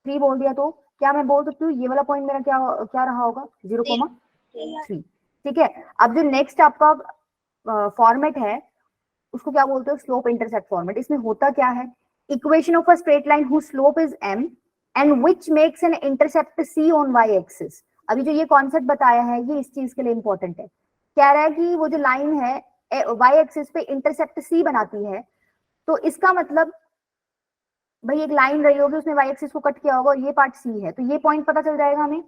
3 बोल दिया, तो क्या मैं बोल सकती हूँ ये वाला पॉइंट मेरा क्या क्या रहा होगा? 0,3। ठीक है। अब जो नेक्स्ट आपका फॉर्मेट है उसको क्या बोलते हो? Slope intercept format. इसमें होता क्या है? Equation of a straight line whose slope is m and which makes an intercept c on y axis. अभी जो ये कॉन्सेप्ट बताया है ये इस चीज के लिए इंपॉर्टेंट है। कह रहा है कि वो जो लाइन है y एक्सिस पे इंटरसेप्ट c बनाती है, तो इसका मतलब भाई एक लाइन रही होगी, उसने y एक्सिस को कट किया होगा और ये पार्ट c है, तो ये पॉइंट पता चल जाएगा हमें।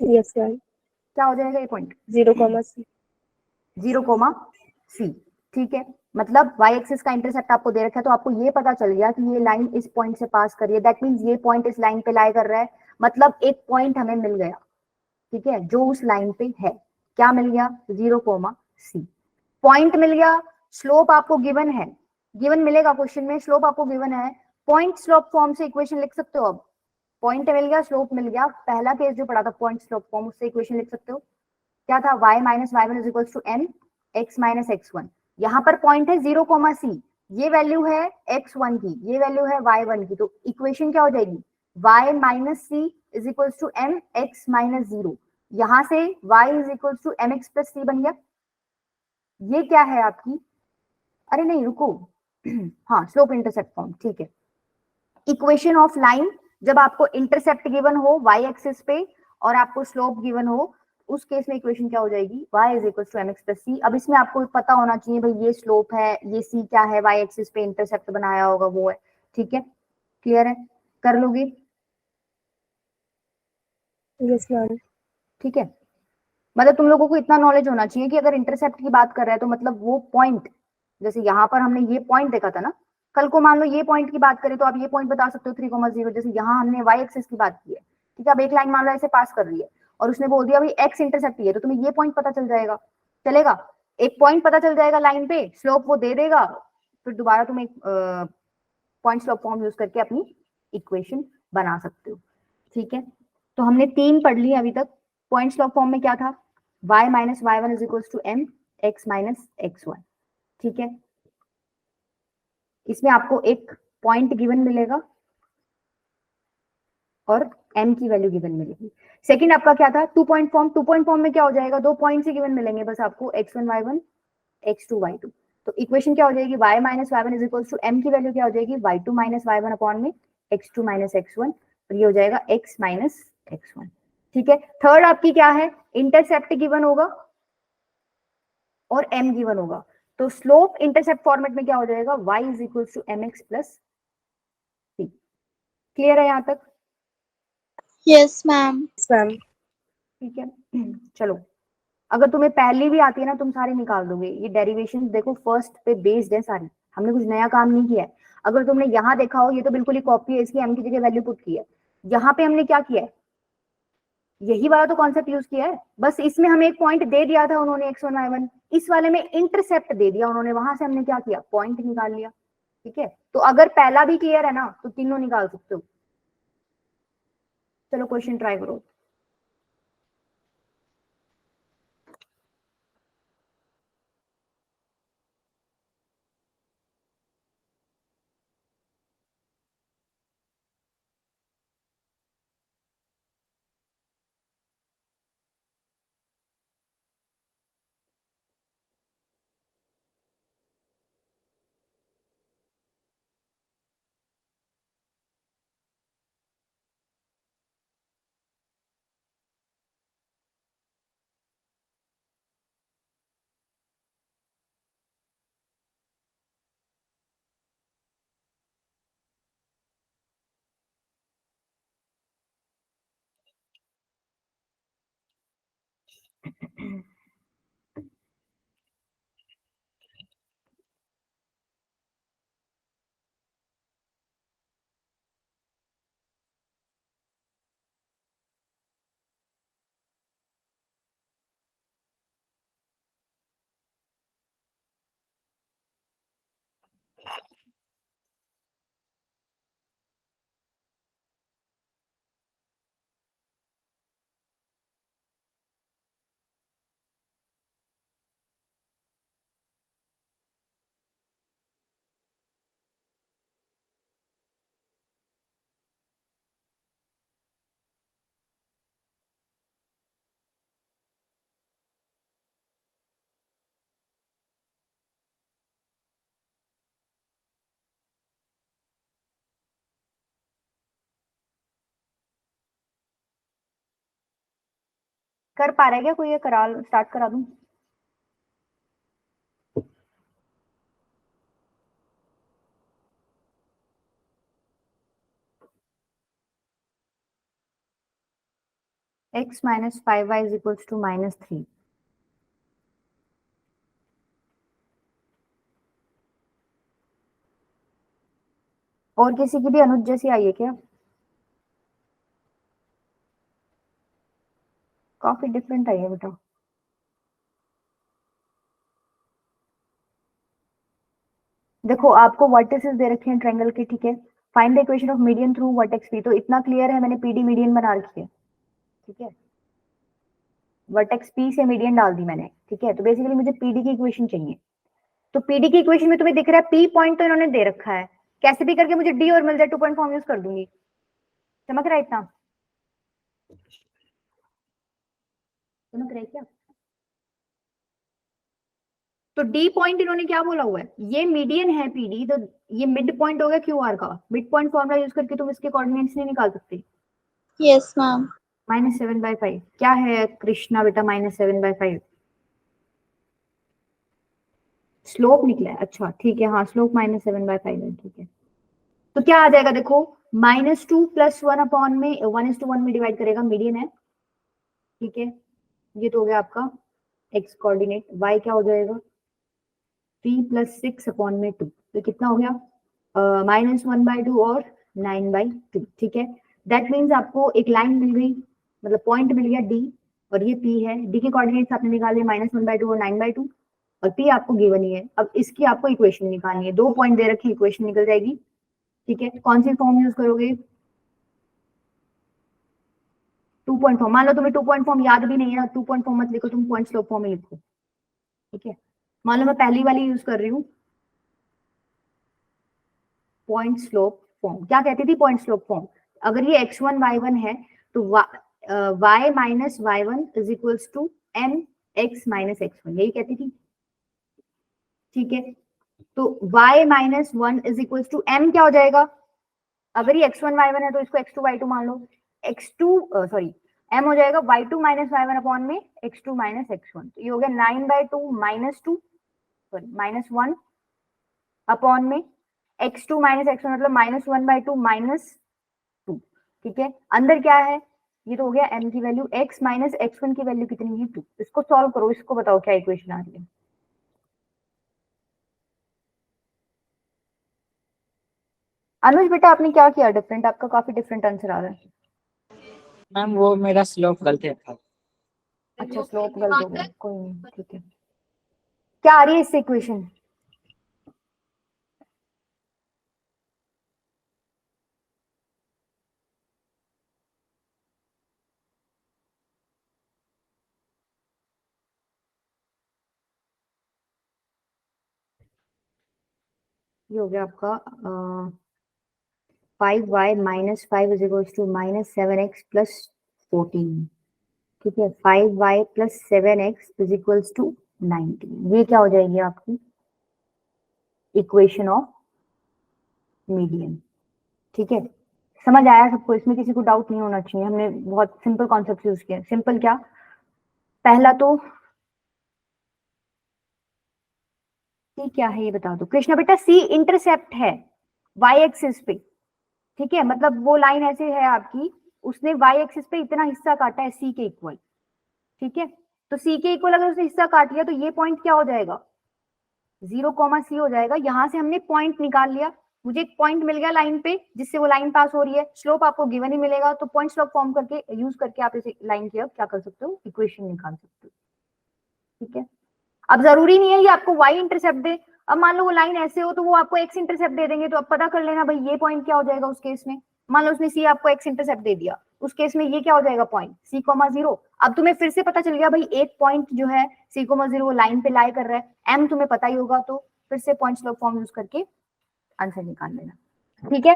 Yes, ma'am. क्या हो जाएगा ये पॉइंट? 0,C. 0,c। ठीक है, मतलब y एक्सिस का इंटरसेप्ट आपको दे रखा है, तो आपको ये पता चल गया कि ये लाइन इस पॉइंट से पास कर रही है, दैट मींस ये पॉइंट इस लाइन पे लाई कर रहा है, मतलब एक पॉइंट हमें मिल गया, ठीक है, जो उस लाइन पे है। क्या मिल गया? 0,c पॉइंट मिल गया। स्लोप आपको गिवन है, गिवन मिलेगा क्वेश्चन में, स्लोप आपको गिवन है, पॉइंट स्लोप फॉर्म से इक्वेशन लिख सकते हो। अब पॉइंट मिल गया, स्लोप मिल गया, पहला केस जो पढ़ा था पॉइंट स्लोप फॉर्म, उससे इक्वेशन लिख सकते हो। क्या था? y minus y one is equal to m x minus x1। यहाँ पर पॉइंट है 0,c, ये वैल्यू है x1 की, ये वैल्यू है y1 की, तो इक्वेशन क्या हो जाएगी? y minus c is equal to m x minus 0। यहां से y is equal to M x plus C बन गया। ये क्या है आपकी, अरे नहीं रुको, हाँ स्लोप इंटरसेप्ट फॉर्म, ठीक है। इक्वेशन ऑफ लाइन, जब आपको इंटरसेप्ट गिवन हो y एक्सिस पे और आपको स्लोप गिवन हो, उस केस में इक्वेशन क्या हो जाएगी? y is equal to M x plus C. अब इसमें आपको पता होना चाहिए भाई ये स्लोप है, ये c क्या है, y एक्सिस पे इंटरसेप्ट बनाया होगा वो है, ठीक है, क्लियर है, कर लोगे? Yes, ma'am. ठीक है, मतलब तुम लोगों को इतना नॉलेज होना चाहिए कि अगर इंटरसेप्ट की बात कर रहा है तो मतलब वो पॉइंट, जैसे यहाँ पर हमने ये पॉइंट देखा था ना, कल को मान लो ये पॉइंट की बात करें तो आप ये पॉइंट बता सकते हो 3,0, जैसे यहाँ हमने y एक्सिस की बात की है, ठीक है। अब एक लाइन मान लो ऐसे पास कर रही है और उसने बोल दिया भाई x इंटरसेप्ट ही है, तो तुम्हें ये पॉइंट पता चल जाएगा, चलेगा, एक पॉइंट पता चल जाएगा लाइन पे, स्लोप वो दे देगा, फिर दोबारा तुम एक पॉइंट स्लोप फॉर्म यूज करके अपनी इक्वेशन बना सकते हो, ठीक है। तो हमने 3 पढ़ ली अभी तक। पॉइंट स्लोप फॉर्म में क्या था? y minus y one is equal to m x minus x1, ठीक है। इसमें आपको एक पॉइंट गिवन मिलेगा और m की वैल्यू गिवन मिलेगी। सेकंड आपका क्या था? 2 पॉइंट फॉर्म। 2 पॉइंट फॉर्म में क्या हो जाएगा? 2 पॉइंट ही गिवन मिलेंगे बस आपको, x1 y1 x2 y2। तो इक्वेशन क्या हो जाएगी? y minus y one is equal to m की वैल्यू क्या हो जाएगी? y2 माइनस y1 अपॉन में x2 माइनस x1, और ये हो जाएगा x माइनस x1, ठीक है। थर्ड आपकी क्या है? इंटरसेप्ट गिवन होगा और m गिवन होगा, तो स्लोप इंटरसेप्ट फॉर्मेट में क्या हो जाएगा? y is equal to M x plus c. Clear है यहाँ तक? Yes, ma'am. Yes, ma'am. ठीक है, चलो, अगर तुम्हें पहली भी आती है ना तुम सारी निकाल दोगे। ये डेरिवेशन देखो फर्स्ट पे बेस्ड है सारी, हमने कुछ नया काम नहीं किया है। अगर तुमने यहाँ देखा हो, ये तो बिल्कुल ही कॉपी है, इसकी m की जगह वैल्यू पुट की है। यहाँ पे हमने क्या किया है? यही वाला तो कॉन्सेप्ट यूज किया है, बस इसमें हमें एक पॉइंट दे दिया था उन्होंने x1 y1, इस वाले में इंटरसेप्ट दे दिया उन्होंने, वहां से हमने क्या किया? पॉइंट निकाल लिया, ठीक है। तो अगर पहला भी क्लियर है ना तो तीनों निकाल सकते हो। चलो क्वेश्चन ट्राई करो। कर पा रहा है क्या कोई? ये करा स्टार्ट करा दूं? x minus 5y is equals to -3. और किसी की भी अनुज जैसी आई है क्या? काफी डिफरेंट आई है बेटा। देखो आपको वर्टिसेस दे रखे हैं ट्रायंगल के, ठीक है। Find the equation of median through vertex P, तो इतना क्लियर है, मैंने पीडी मीडियन बना रखी है, ठीक है। वर्टेक्स पी से मीडियन डाल दी मैंने, ठीक है। तो बेसिकली मुझे पीडी की इक्वेशन चाहिए। तो पीडी की इक्वेशन में तुम्हें दिख रहा है पी पॉइंट तो इन्होंने दे रखा है, कैसे भी करके मुझे डी और मिल जाए 2 पॉइंट फॉर्म यूज कर दूंगी। चमक रहा है इतना? चमक रहा है क्या? तो डी पॉइंट इन्होंने क्या बोला हुआ है, ये मीडियन है पीडी, तो ये मिड पॉइंट हो गया क्यू आर का। मिड पॉइंट फॉर्मुला यूज करके तुम इसके कोऑर्डिनेट्स नहीं निकाल सकते। Yes, ma'am. -7/5 क्या है कृष्णा बेटा? -7/5 स्लोप निकला है, अच्छा ठीक है, हाँ स्लोप -7/5 है, ठीक है। तो क्या आ जाएगा देखो, -2 + 1 अपॉन में 1:1 में डिवाइड करेगा, मीडियन है, ठीक है। ये तो हो गया आपका एक्स कोऑर्डिनेट। y क्या हो जाएगा? 3 + 6 अपॉन में 2, तो कितना हो गया? -1/2 और 9/2, ठीक है। दैट मीन्स आपको एक लाइन मिल गई, मतलब पॉइंट मिल गया डी, और ये पी है। डी के कोऑर्डिनेट्स आपने निकाले -1/2 और 9/2, और पी आपको गिवन ही है। अब इसकी आपको इक्वेशन निकालनी है, 2 पॉइंट दे रखे, इक्वेशन निकल जाएगी, ठीक है। कौन सी फॉर्म यूज करोगे? 2 पॉइंट फॉर्म। मान लो तुम्हें 2 पॉइंट फॉर्म याद भी नहीं है, 2 पॉइंट फॉर्म मत लिखो, तुम पॉइंट स्लोप फॉर्म ही लिखो, ठीक है। मान लो मैं पहली वाली यूज कर रही हूँ, पॉइंट स्लोप फॉर्म। क्या कहती थी पॉइंट स्लोप फॉर्म? अगर ये x1 y1 है तो y minus y1 is equals to m x minus x1, यही कहती थी, ठीक है। तो y minus 1 is equals to m क्या हो जाएगा? अगर ये x1 y1 है तो इसको x2 y2 मान लो, x2 सॉरी m हो जाएगा y2 माइनस y1 अपॉन में x2 माइनस x1, तो ये हो गया 9/2 माइनस 2 सॉरी -1 अपॉन में x2 माइनस x1, मतलब -1/2 -2, ठीक है। अंदर क्या है? ये तो हो गया m की वैल्यू, x माइनस x1 की वैल्यू कितनी है? 2। इसको सॉल्व करो, इसको बताओ क्या इक्वेशन आ रही है। अनुज बेटा आपने क्या किया डिफरेंट? आपका काफी डिफरेंट आंसर आ रहा है। मैम वो मेरा स्लोप गलत था। अच्छा स्लोप गलत हो गया, कोई नहीं, ठीक है। क्या आ रही है इससे इक्वेशन? ये हो गया आपका 5y minus 5 is equals to -7x plus 14, ठीक है। 5y plus 7x is equals to 19, ये क्या हो जाएगी आपकी इक्वेशन ऑफ मीडियन, ठीक है। समझ आया सबको? इसमें किसी को डाउट नहीं होना चाहिए, हमने बहुत सिंपल कॉन्सेप्ट यूज किया। सिंपल क्या? पहला तो सी क्या है ये बता दो कृष्णा बेटा। सी इंटरसेप्ट है वाई एक्सिस पे, ठीक है। मतलब वो लाइन ऐसे है आपकी, उसने वाई एक्सिस पे इतना हिस्सा काटा है सी के इक्वल, ठीक है। तो सी के इक्वल अगर उसने हिस्सा काट लिया तो ये पॉइंट क्या हो जाएगा, 0, C हो जाएगा। यहां से हमने पॉइंट निकाल लिया, मुझे एक पॉइंट मिल गया लाइन पे जिससे वो लाइन पास हो रही है। स्लोप आपको गिवन ही मिलेगा, तो पॉइंट स्लोप फॉर्म करके यूज करके आप इसे लाइन की अब क्या कर सकते हो, इक्वेशन निकाल सकते हो। ठीक है, अब जरूरी नहीं है कि आपको y इंटरसेप्ट दे। अब मान लो वो लाइन ऐसे हो तो वो आपको x इंटरसेप्ट दे देंगे, तो अब पता कर लेना भाई ये पॉइंट क्या हो जाएगा उस केस में। मान लो उसने c आपको x इंटरसेप्ट दे दिया, उस केस में ये क्या हो जाएगा पॉइंट c,0। अब तुम्हें फिर से पता चल गया भाई एक पॉइंट जो है c,0 वो लाइन पे लाई कर रहा है, m तुम्हें पता ही होगा, तो फिर से पॉइंट स्लोप फॉर्म यूज करके आंसर निकाल लेना। ठीक है,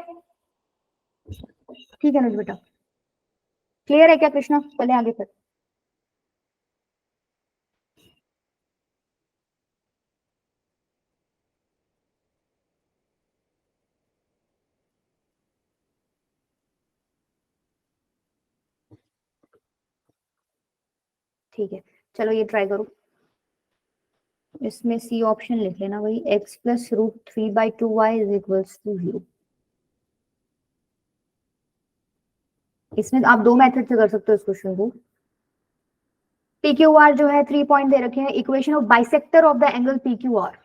ठीक है अनुज बेटा, क्लियर है क्या कृष्णा? चले आगे फिर। ठीक है, चलो ये ट्राई करो। इसमें सी ऑप्शन लिख लेना भाई, x plus √3/2y is equals to 0। इसमें आप दो मेथड से कर सकते हो इस क्वेश्चन को। पी क्यू आर जो है 3 पॉइंट दे रखे हैं, equation of bisector of the angle P Q R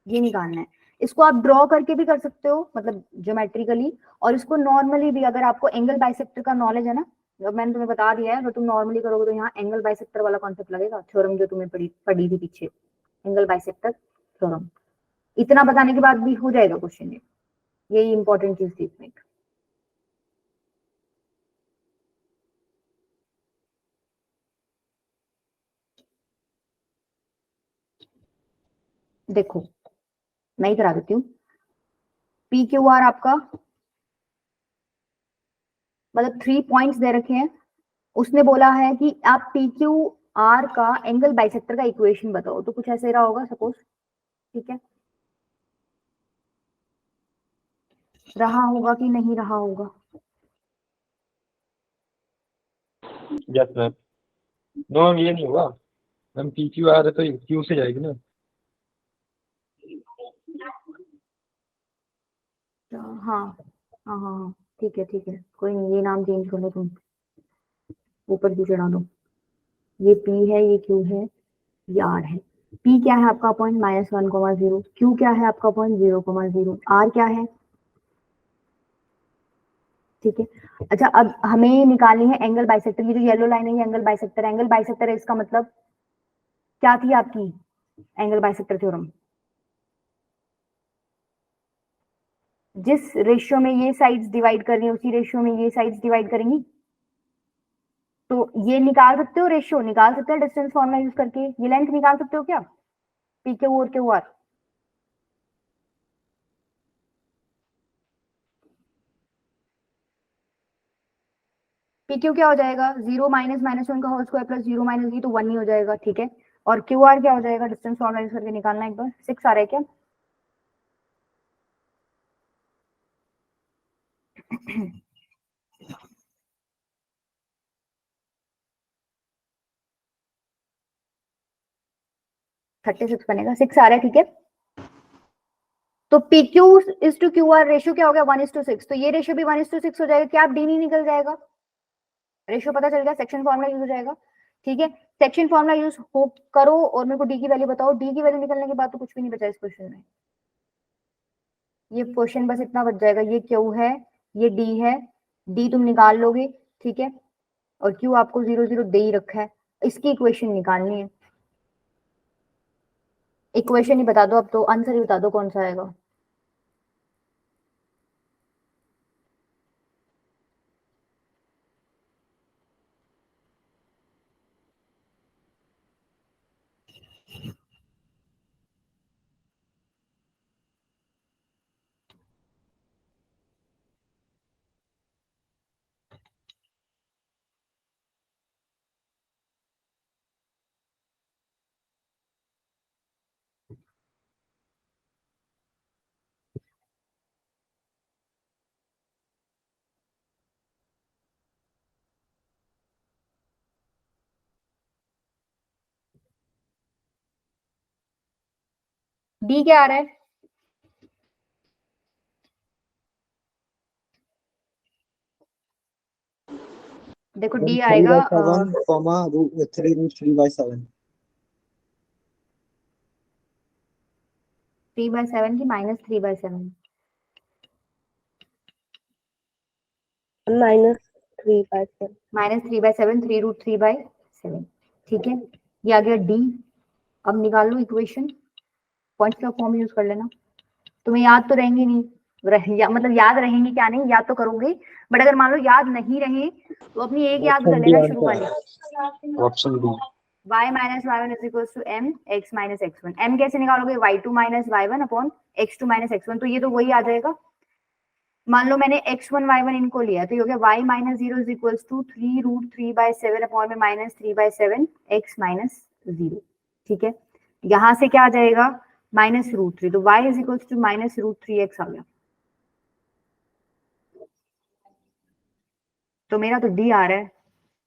ये निकालना है। इसको आप ड्रॉ करके भी कर सकते हो, मतलब ज्योमेट्रिकली, और इसको नॉर्मली भी, अगर आपको एंगल बाइसेक्टर का नॉलेज है ना, जब मैंने तुम्हें बता दिया है, अगर तुम नॉर्मली करोगे तो यहाँ एंगल बाइसेक्टर वाला कॉन्सेप्ट लगेगा, थ्योरम जो तुम्हें पढ़ी थी पीछे, एंगल बाइसेक्टर थ्योरम। इतना बताने के बाद भी हो जाएगा क्वेश्चन, यही इंपॉर्टेंट चीज थी इसमें। देखो मैं ही करा देती हूँ। पी क्यू आर आपका मतलब 3 पॉइंट्स दे रखे हैं, उसने बोला है कि आप पी क्यू आर का एंगल बाइसेक्टर का इक्वेशन बताओ, तो कुछ ऐसे रहा होगा सपोज। ठीक है, रहा होगा कि नहीं रहा होगा? Yes ma'am. नो मैम ये नहीं हुआ मैम, पी क्यू आ रहा तो क्यू से जाएगी ना। हाँ हाँ हाँ हाँ, ठीक है ठीक है, कोई नहीं, ये नाम चेंज कर लो तुम, ऊपर क्यू चढ़ा दो। ये पी है, ये क्यू है, ये आर है। पी क्या है आपका पॉइंट -1,0, क्यू क्या है आपका पॉइंट 0,0, आर क्या है? ठीक है, अच्छा अब हमें निकालनी है एंगल बाइसेक्टर। ये जो येलो लाइन है ये एंगल बाइसेक्टर, एंगल बाइसेक्टर है, इसका मतलब क्या थी आपकी एंगल बाइसेक्टर थ्योरम? जिस रेशियो में ये साइड्स डिवाइड कर रही है उसी रेशियो में ये साइड्स डिवाइड करेंगी। तो ये निकाल सकते हो, रेशियो निकाल सकते हो डिस्टेंस फॉर्मूला यूज करके, ये लेंथ निकाल सकते हो क्या, पी क्यू और क्यू आर। पी क्यू क्या हो जाएगा, 0 माइनस -1 का होल स्क्वायर प्लस 0 माइनस ये तो 1 ही हो जाएगा। ठीक है, और क्यू आर क्या हो जाएगा, डिस्टेंस फॉर्मूला यूज करके निकालना, एक बार 6 आ रहा है क्या? थर्टी सिक्स बनेगा, 6 आ रहा है। ठीक है, तो P Q is to Q R ratio क्या हो गया, 1:6, तो ये रेशियो भी 1:6 हो जाएगा। क्या आप डी नहीं निकल जाएगा, रेशियो पता चल गया, सेक्शन फॉर्मूला यूज हो जाएगा। ठीक है, सेक्शन फॉर्मूला यूज हो करो और मेरे को डी की वैल्यू बताओ। डी की वैल्यू निकलने के बाद तो कुछ भी नहीं बचा इस क्वेश्चन में। ये क्वेश्चन बस इतना बच जाएगा, ये क्यू है, ये डी है, डी तुम निकाल लोगे। ठीक है, और क्यू आपको 0 0 दे ही रखा है, इसकी इक्वेशन निकालनी है। इक्वेशन ही बता दो अब, तो आंसर ही बता दो कौन सा आएगा। डी क्या आ रहा है, देखो डी 3 आएगा by 7 comma 3 root 3 by 7 3/7 की -3/7 -3/7 -3/7 3√3/7 ठीक है। ये आ गया डी। अब निकाल लो इक्वेशन, पॉइंट्स का फॉर्म यूज कर लेना। तुम्हें याद तो रहेंगे नहीं, मतलब याद रहेंगे क्या, नहीं याद तो करोगे, बट अगर मान लो याद नहीं रहे तो अपनी एक याद कर ऑप्शन डी लेना शुरू आंसर वाली। है option D y minus y1 is equals to m x minus x1। m कैसे निकालोगे, y2 minus y1 upon x2 minus x1, तो ये तो वही आ जाएगा। मान लो मैंने x1 y1 इनको लिया तो ये हो गया y minus 0 is equals to 3√3/7 upon में -3/7 x minus 0। ठीक है, यहां से क्या आ जाएगा -√3, तो y is equals to -√3x आ गया। तो मेरा तो डी आ रहा है,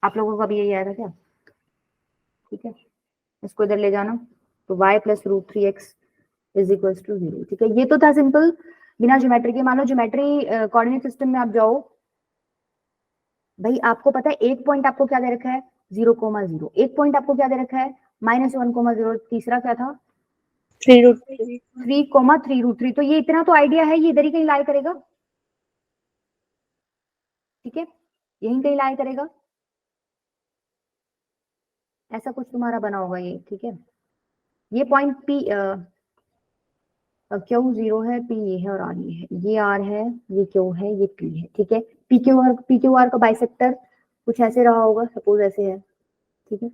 आप लोगों का भी यही आया था क्या? ठीक है, इसको इधर ले जाना, तो y plus √3x is equals to 0। ठीक है, ये तो था सिंपल बिना ज्योमेट्री के। मान लो ज्योमेट्री कोऑर्डिनेट सिस्टम में आप जाओ, भाई आपको पता है एक पॉइंट आपको क्या दे रखा है 0,0, एक पॉइंट आपको क्या दे रखा है -1,0, तीसरा क्या था 3√3 3,3√3। तो ये इतना तो आइडिया है, ये इधर ही कहीं लाई करेगा। ठीक है, यहीं कहीं लाई करेगा, ऐसा कुछ तुम्हारा बना होगा ये। ठीक है, ये पॉइंट पी क्यू 0 है, पी ये है और आर ये है, ये आर है, ये क्यू है, ये पी है। ठीक है, पी क्यू आर का बाइसेक्टर कुछ ऐसे रहा होगा, सपोज ऐसे है। ठीक है,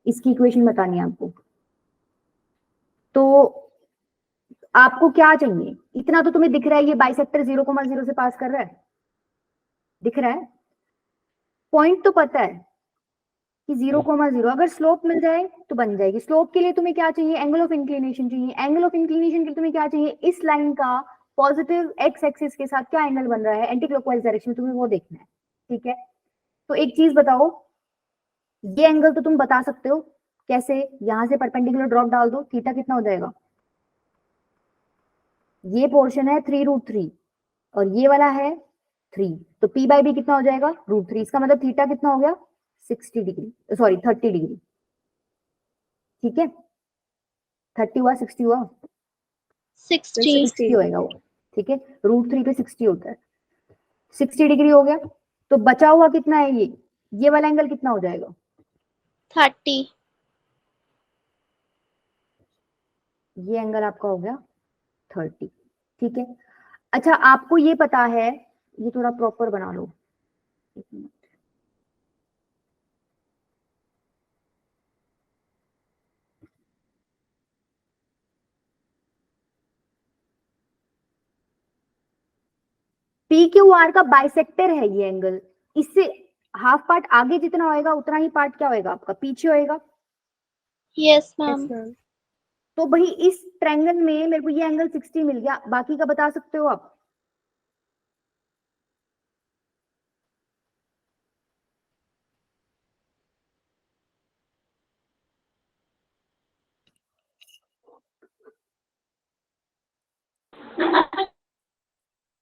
इसकी इक्वेशन बतानी है आपको। तो आपको क्या चाहिए, इतना तो तुम्हें दिख रहा है, ये बाइसेक्टर 0,0 से पास कर रहा है, दिख रहा है, पॉइंट तो पता है कि 0,0। अगर स्लोप मिल जाए तो बन जाएगी। स्लोप के लिए तुम्हें क्या चाहिए, एंगल ऑफ इंक्लिनेशन चाहिए। एंगल ऑफ इंक्लिनेशन के लिए तुम्हें क्या चाहिए, इस लाइन का पॉजिटिव एक्स एक्सिस के साथ क्या एंगल बन रहा है एंटी क्लॉकवाइज डायरेक्शन में, तुम्हें वो देखना है। ठीक है, तो एक चीज बताओ, ये एंगल तो तुम बता सकते हो कैसे, यहां से परपेंडिकुलर ड्रॉप डाल दो, थीटा कितना हो जाएगा, ये पोर्शन है 3√3 और ये वाला है 3, तो p बाई बी कितना हो जाएगा √3। इसका मतलब थीटा कितना हो गया 60 डिग्री, सॉरी 30 डिग्री। ठीक है, 30 हुआ 60 हुआ 60 60 होएगा वो। ठीक है, √3 पे 60 होता है, 60 डिग्री हो गया। तो बचा हुआ कितना है, ये वाला एंगल कितना हो जाएगा 30 ये एंगल आपका हो गया 30। ठीक है, अच्छा आपको ये पता है, ये थोड़ा प्रॉपर बना लो, एक मिनट। पी क्यू आर का बाइसेक्टर है ये एंगल, इससे हाफ पार्ट आगे जितना होएगा उतना ही पार्ट क्या होएगा आपका पीछे होएगा। Yes Yes, ma'am. ma'am. तो भाई इस ट्रायंगल में मेरे को ये एंगल 60 मिल गया, बाकी का बता सकते हो आप।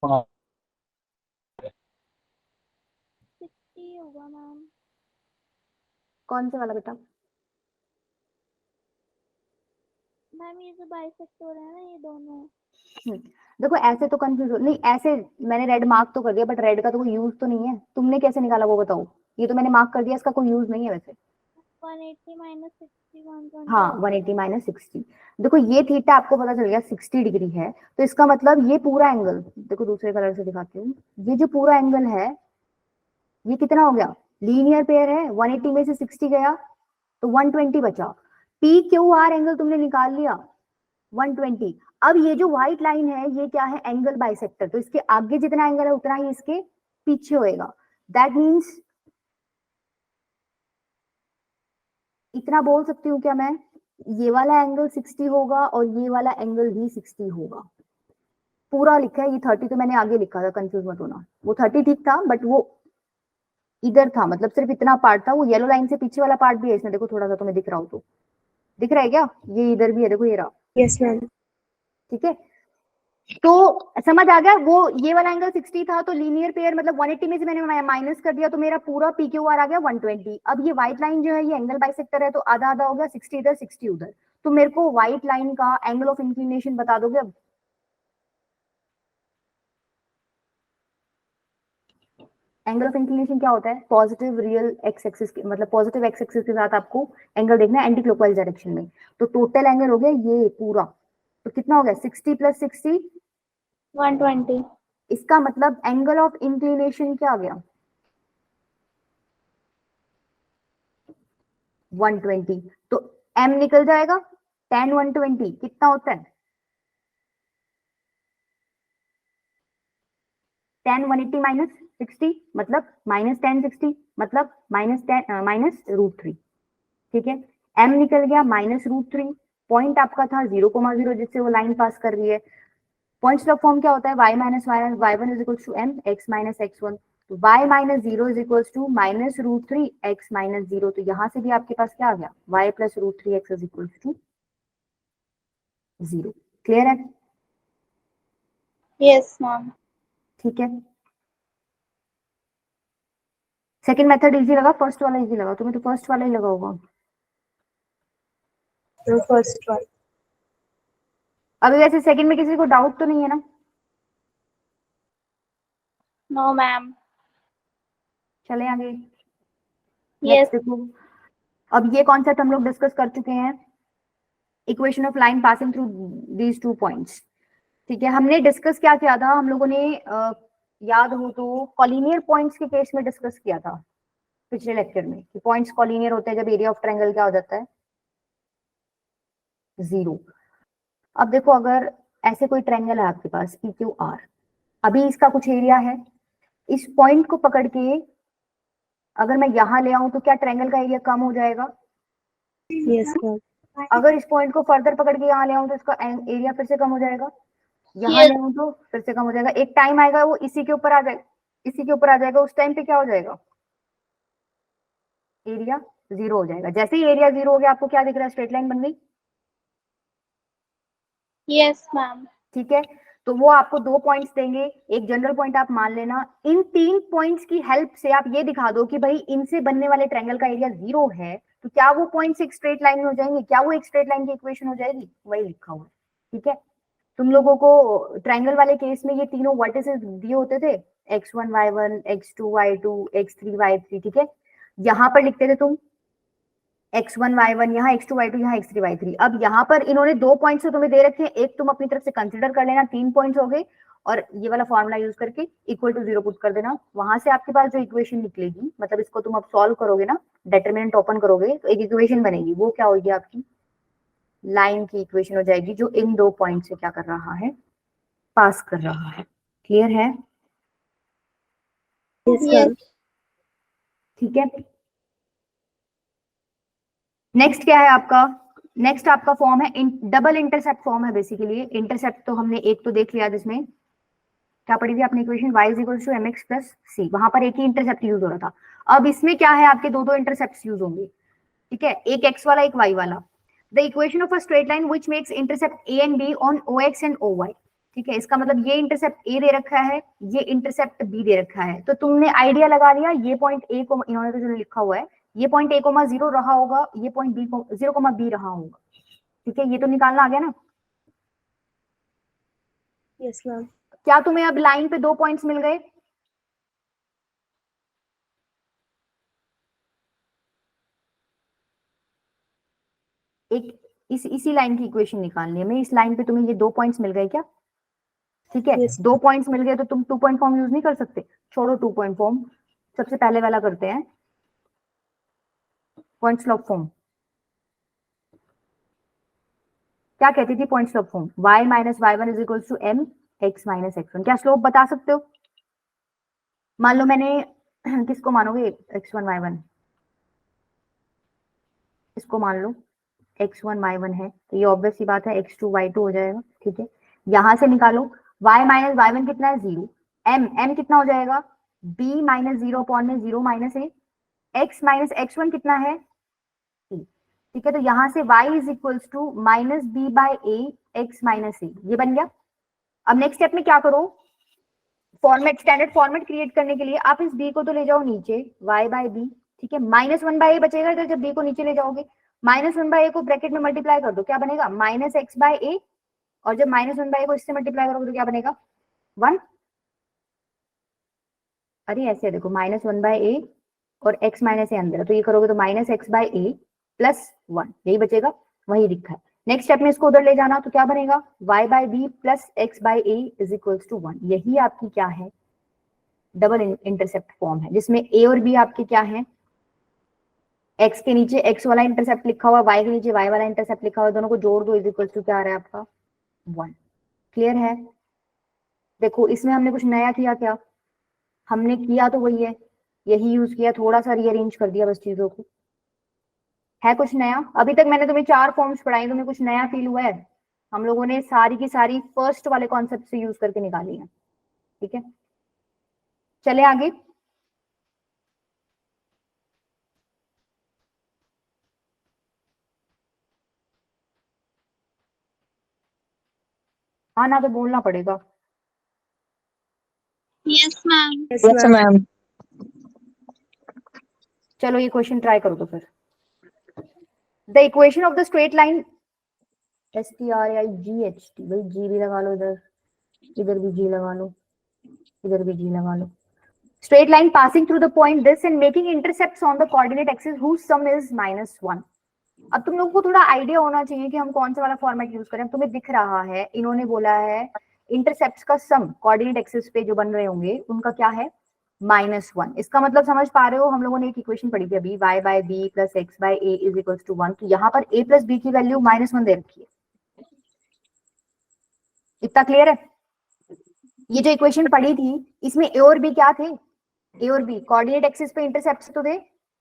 हाँ 60 होगा मैम। कौन से वाला बेटा, मैम ये जो बाइसेक्ट हो रहा है ना ये दोनों। देखो ऐसे तो कंफ्यूज हो नहीं, ऐसे मैंने रेड मार्क तो कर दिया, बट रेड का तो कोई यूज तो नहीं है, तुमने कैसे निकाला वो बताओ। ये तो मैंने मार्क कर दिया, इसका कोई यूज नहीं है वैसे। 180 माइनस 60 120। हाँ 180 माइनस 60, देखो ये थीटा आपको पता चल गया 60 डिग्री है, तो इसका मतलब ये पूरा एंगल, देखो दूसरे कलर से दिखाती हूँ, ये जो पूरा एंगल है ये कितना हो गया, लीनियर पेयर है, 180 में से 60 गया तो 120 बचा। पी क्यू आर एंगल तुमने निकाल लिया 120। अब ये जो व्हाइट लाइन है ये क्या है, एंगल बाइसेक्टर, तो इसके आगे जितना एंगल है उतना ही इसके पीछे होएगा। दैट मीन्स इतना बोल सकती हूँ क्या मैं, ये वाला एंगल 60 होगा और ये वाला एंगल भी 60 होगा। पूरा लिखा है, ये 30 तो मैंने आगे लिखा था, कंफ्यूज मत होना, वो 30 ठीक था बट वो इधर था, मतलब सिर्फ इतना पार्ट था, वो येलो लाइन से पीछे वाला पार्ट भी है इसमें, देखो थोड़ा सा तुम्हें दिख रहा हो तो, दिख रहा है क्या, ये इधर भी है, देखो ये रहा। Yes, ma'am. ठीक है, तो समझ आ गया, वो ये वाला एंगल 60 था तो लीनियर पेयर मतलब 180 में से मैंने माइनस कर दिया तो मेरा पूरा PQR आ गया 120। अब ये व्हाइट लाइन जो है ये एंगल बाइसेक्टर है तो आधा आधा हो गया, 60 इधर 60 उधर। तो मेरे को व्हाइट लाइन का एंगल ऑफ इंक्लिनेशन बता दोगे अब? एंगल ऑफ इंक्लिनेशन क्या होता है? पॉजिटिव रियल एक्स एक्सिस के मतलब पॉजिटिव एक्स एक्सिस के साथ आपको एंगल देखना है एंटी क्लॉकवाइज डायरेक्शन में। तो टोटल एंगल हो गया ये पूरा, तो कितना हो गया 60 + 60 120। इसका मतलब एंगल ऑफ इंक्लिनेशन क्या आ गया 120। तो m निकल जाएगा, tan 120 कितना होता है? tan 180 माइनस 60 मतलब माइनस tan 60 मतलब -√3। ठीक है, m निकल गया -√3। पॉइंट आपका था 0,0 जिससे वो लाइन पास कर रही है। पॉइंट्स ऑफ फॉर्म क्या होता है? y minus y1 is equal to m x minus x1। तो y minus 0 is equal to -√3 x minus 0। तो यहां से भी आपके पास क्या आ गया y plus √3x is equal to 0। Clear है? Yes, ma'am. ठीक है, सेकंड मेथड इजी लगा, फर्स्ट वाला इजी लगा? तुम्हें तो फर्स्ट वाला ही लगा होगा। First one. अभी वैसे सेकंड में किसी को डाउट तो नहीं है ना? No, ma'am. चले आगे। Yes. नेक्स्ट देखो, अब ये कॉन्सेप्ट हम लोग डिस्कस कर चुके हैं, equation of line passing through these 2 points. ठीक है, हमने डिस्कस क्या किया था? हम लोगों ने याद हो तो कॉलिनियर पॉइंट्स के केस में डिस्कस किया था पिछले लेक्चर में कि पॉइंट्स कॉलिनियर होते हैं जब एरिया ऑफ ट्रायंगल क्या हो जाता है 0। अब देखो, अगर ऐसे कोई ट्रायंगल है आपके पास PQR, अभी इसका कुछ एरिया है, इस पॉइंट को पकड़ के अगर मैं यहां ले आऊं तो क्या ट्रायंगल का एरिया कम हो जाएगा? Yes ma'am. अगर इस पॉइंट को फर्दर पकड़ के यहाँ ले आऊं तो इसका एरिया फिर से कम हो जाएगा, यहाँ Yes. ले आऊं तो फिर से कम हो जाएगा। एक टाइम आएगा वो इसी के ऊपर आ जाएगा, इसी के ऊपर आ जाएगा, उस टाइम पे क्या हो जाएगा? एरिया 0 हो जाएगा। जैसे ही एरिया 0 हो गया आपको क्या दिख रहा है? स्ट्रेट लाइन बन गई। Yes, ma'am. ठीक है, तो वो आपको 2 पॉइंट्स देंगे, एक जनरल पॉइंट आप मान लेना। इन 3 पॉइंट्स की हेल्प से आप ये दिखा दो कि भाई इनसे बनने वाले ट्रायंगल का एरिया 0 है, तो क्या वो पॉइंट्स एक स्ट्रेट लाइन में हो जाएंगे? क्या वो एक स्ट्रेट लाइन की इक्वेशन हो जाएगी? वही लिखा हुआ है। ठीक है, तुम लोगों को ट्रायंगल वाले केस में ये तीनों वर्टिसेस दिए होते थे, x1 y1 x2 y2 x3 y3। ठीक है, यहाँ पर लिखते थे तुम x1 y1, यहाँ x2 y2, यहाँ x3 y3। अब यहाँ पर इन्होंने 2 पॉइंट्स तो तुम्हें दे रखे हैं, एक तुम अपनी तरफ से कंसिडर कर लेना, 3 पॉइंट्स हो गए, और ये वाला फॉर्मूला यूज करके इक्वल टू 0 पुट कर देना। वहां से आपके पास जो इक्वेशन निकलेगी, मतलब इसको तुम अब सॉल्व करोगे ना, डिटरमिनेंट ओपन करोगे तो एक इक्वेशन बनेगी, वो क्या होगी? आपकी लाइन की इक्वेशन हो जाएगी जो इन 2 पॉइंट से क्या कर रहा है? पास कर रहा है। क्लियर है? Yes Yes. मैम। ठीक है, नेक्स्ट क्या है आपका? नेक्स्ट आपका फॉर्म है डबल इंटरसेप्ट फॉर्म है बेसिकली। इंटरसेप्ट तो हमने एक तो देख लिया, जिसमें क्या पढ़ी थी आपने equation y equals to mx plus c, वहां पर एक ही इंटरसेप्ट यूज हो रहा था। अब इसमें क्या है? आपके दो इंटरसेप्ट यूज होंगे। ठीक है, एक x वाला एक y वाला। The equation of a straight line which makes intercept a and b on ox and oy। ठीक है, इसका मतलब ये इंटरसेप्ट a दे रखा है, ये इंटरसेप्ट b दे रखा है, तो तुमने आइडिया लगा लिया ये पॉइंट a को इन्होंने तो जो लिखा हुआ है, ये पॉइंट a, 0 रहा होगा, ये पॉइंट b 0, b रहा होगा। ठीक है, ये तो निकालना आ गया ना? Yes ma'am. क्या तुम्हें अब लाइन पे 2 पॉइंट्स मिल गए? एक इसी लाइन की इक्वेशन निकालनी है। मैं इस लाइन पे तुम्हें ये 2 पॉइंट्स मिल गए क्या? ठीक है, Yes. 2 पॉइंट्स मिल गए तो तुम 2 पॉइंट फॉर्म यूज नहीं कर सकते? छोड़ो 2 पॉइंट फॉर्म, सबसे पहले वाला करते हैं, पॉइंट स्लोप फॉर्म। क्या कहती थी point slope form? y minus y1 is equal to m x minus x1। क्या स्लोप बता सकते हो? मान लो मैंने किसको मानोगे? x1 y1, इसको मान लो x1 y1 है, तो ये ऑब्वियस सी बात है x2 y2 हो जाएगा। ठीक है, यहां से निकालो y माइनस y1 कितना है? 0। m कितना हो जाएगा? b माइनस 0 अपॉन में 0 minus a। x minus x1 कितना है? c। ठीक है, तो यहां से y is equals to minus b by a x minus a, ये बन गया। अब नेक्स्ट स्टेप में क्या करो, फॉर्मेट, स्टैंडर्ड फॉर्मेट क्रिएट करने के लिए आप इस b को तो ले जाओ नीचे, y बाय बी, ठीक है, -1/a बचेगा इधर जब b को नीचे ले जाओगे, -1/a को ब्रैकेट में मल्टीप्लाई कर दो, क्या बनेगा -x/a, और जब -1/a को इससे मल्टीप्लाई करोगे तो क्या बनेगा 1। अरे ऐसे देखो, -1/a और x माइनस ए अंदर है, तो ये करोगे तो -x/a प्लस 1, यही बचेगा, वही लिखा है। नेक्स्ट स्टेप में इसको उधर ले जाना, तो क्या बनेगा y by b plus x by a is equals to 1। यही आपकी क्या है, डबल इंटरसेप्ट फॉर्म है, जिसमें a और b आपके क्या है, x के नीचे x वाला इंटरसेप्ट लिखा हुआ, y के नीचे y वाला इंटरसेप्ट लिखा हुआ, दोनों को जोड़ दो, इज इक्वल्स टू क्या आ रहा है आपका 1। क्लियर है? देखो इसमें हमने कुछ नया किया क्या, हमने किया तो वही है, यही यूज किया, थोड़ा सा रीअरेंज कर दिया बस चीजों को। है कुछ नया? अभी तक मैंने तुम्हें 4 फॉर्म्स पढ़ाई, तुम्हें कुछ नया फील हुआ है? हम लोगों ने सारी की सारी फर्स्ट वाले कॉन्सेप्ट से यूज करके निकाली है, ठीक है। चले आगे। हाँ ना, तो बोलना पड़ेगा। Yes, ma'am. Yes, Yes, ma'am. ma'am. चलो ये क्वेश्चन ट्राई करो तो फिर। The equation of the straight line, STRIGHT, भाई जी भी लगा लो, इधर भी जी लगा लो, इधर भी जी लगा लो। Straight line passing through the point this and making intercepts on the coordinate axis whose sum is -1। अब तुम लोगों को थोड़ा आइडिया होना चाहिए कि हम कौन सा वाला फॉर्मेट यूज करें। तुम्हें दिख रहा है, इन्होंने बोला है इंटरसेप्ट्स का सम कोऑर्डिनेट एक्सिस पे जो बन रहे होंगे उनका क्या है -1। इसका मतलब समझ पा रहे हो, हम लोगों ने एक इक्वेशन पढ़ी थी अभी, y by b plus x by a is equals to 1। तो यहाँ पर a प्लस बी की वैल्यू -1 दे रखी है। इतना क्लियर है? ये जो इक्वेशन पढ़ी थी इसमें a और b क्या थे, ए और बी कोऑर्डिनेट एक्सिस पे इंटरसेप्ट तो थे,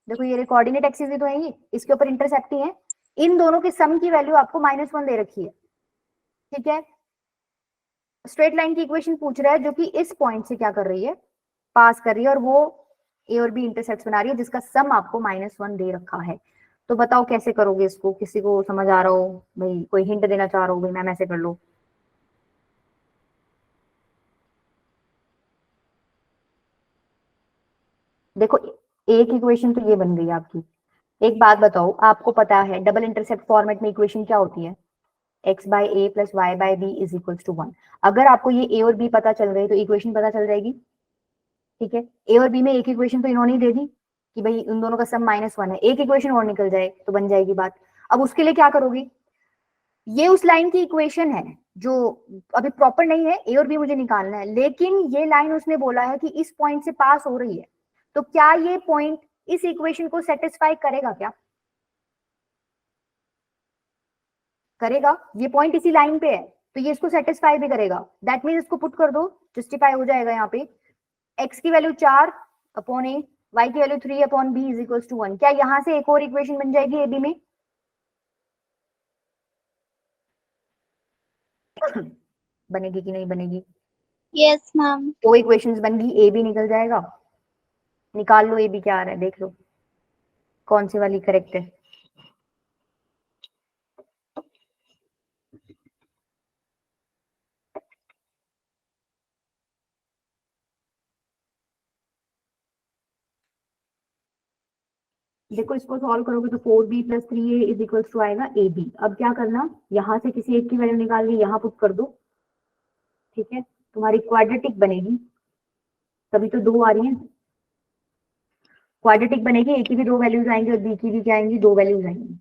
देखो ये कोऑर्डिनेट एक्सिस ही तो है, ये इसके ऊपर इंटरसेप्ट ही है, इन दोनों के सम की वैल्यू आपको -1 दे रखी है, ठीक है। स्ट्रेट लाइन की इक्वेशन पूछ रहा है जो कि इस पॉइंट से क्या कर रही है, पास कर रही है, और वो ए और बी इंटरसेप्ट बना रही है जिसका सम आपको -1 दे रखा है। तो बताओ कैसे करोगे इसको, किसी को समझ आ रहा हो भाई, कोई हिंट देना चाह रहा हो भाई मैम ऐसे कर लो। देखो एक इक्वेशन तो ये बन गई आपकी। एक बात बताओ, आपको पता है डबल इंटरसेप्ट फॉर्मेट में इक्वेशन क्या होती है, x by a plus y by b is equals to 1। अगर आपको ये ए और बी पता चल गई तो इक्वेशन पता चल जाएगी, ठीक है। ए और बी में एक इक्वेशन तो इन्होंने ही दे दी कि भाई उन दोनों का सम -1 है, एक इक्वेशन और निकल जाए तो बन जाएगी बात। अब उसके लिए क्या करोगे, ये उस लाइन की इक्वेशन है जो अभी प्रॉपर नहीं है, ए और बी मुझे निकालना है, लेकिन ये लाइन उसने बोला है कि इस पॉइंट से पास हो रही है, तो क्या ये पॉइंट इस इक्वेशन को सेटिस्फाई करेगा? क्या करेगा? ये पॉइंट इसी लाइन पे है तो ये इसको सेटिस्फाई भी करेगा। दैट मीन इसको पुट कर दो, जस्टिफाई हो जाएगा। यहाँ पे x की वैल्यू 4 अपॉन ए, y की value 3 upon b is equals to 1। क्या यहाँ से एक और इक्वेशन बन जाएगी ए बी में? बनेगी कि नहीं बनेगी? Yes, ma'am. दो इक्वेशंस बन गई, ए बी निकल जाएगा। निकाल लो ए बी क्या आ रहा है, देख लो कौन सी वाली करेक्ट है। देखो इसको सॉल्व करोगे तो 4b plus 3a is equals to आएगा ab। अब क्या करना, यहाँ से किसी एक की वैल्यू निकाल के यहाँ पुट कर दो, ठीक है, तुम्हारी क्वाड्रेटिक बनेगी। तभी तो 2 आ रही है, क्वाड्रेटिक बनेगी, ए की भी 2 वैल्यूज आएंगी और बी की भी क्या आएंगी, 2 वैल्यूज आएंगी।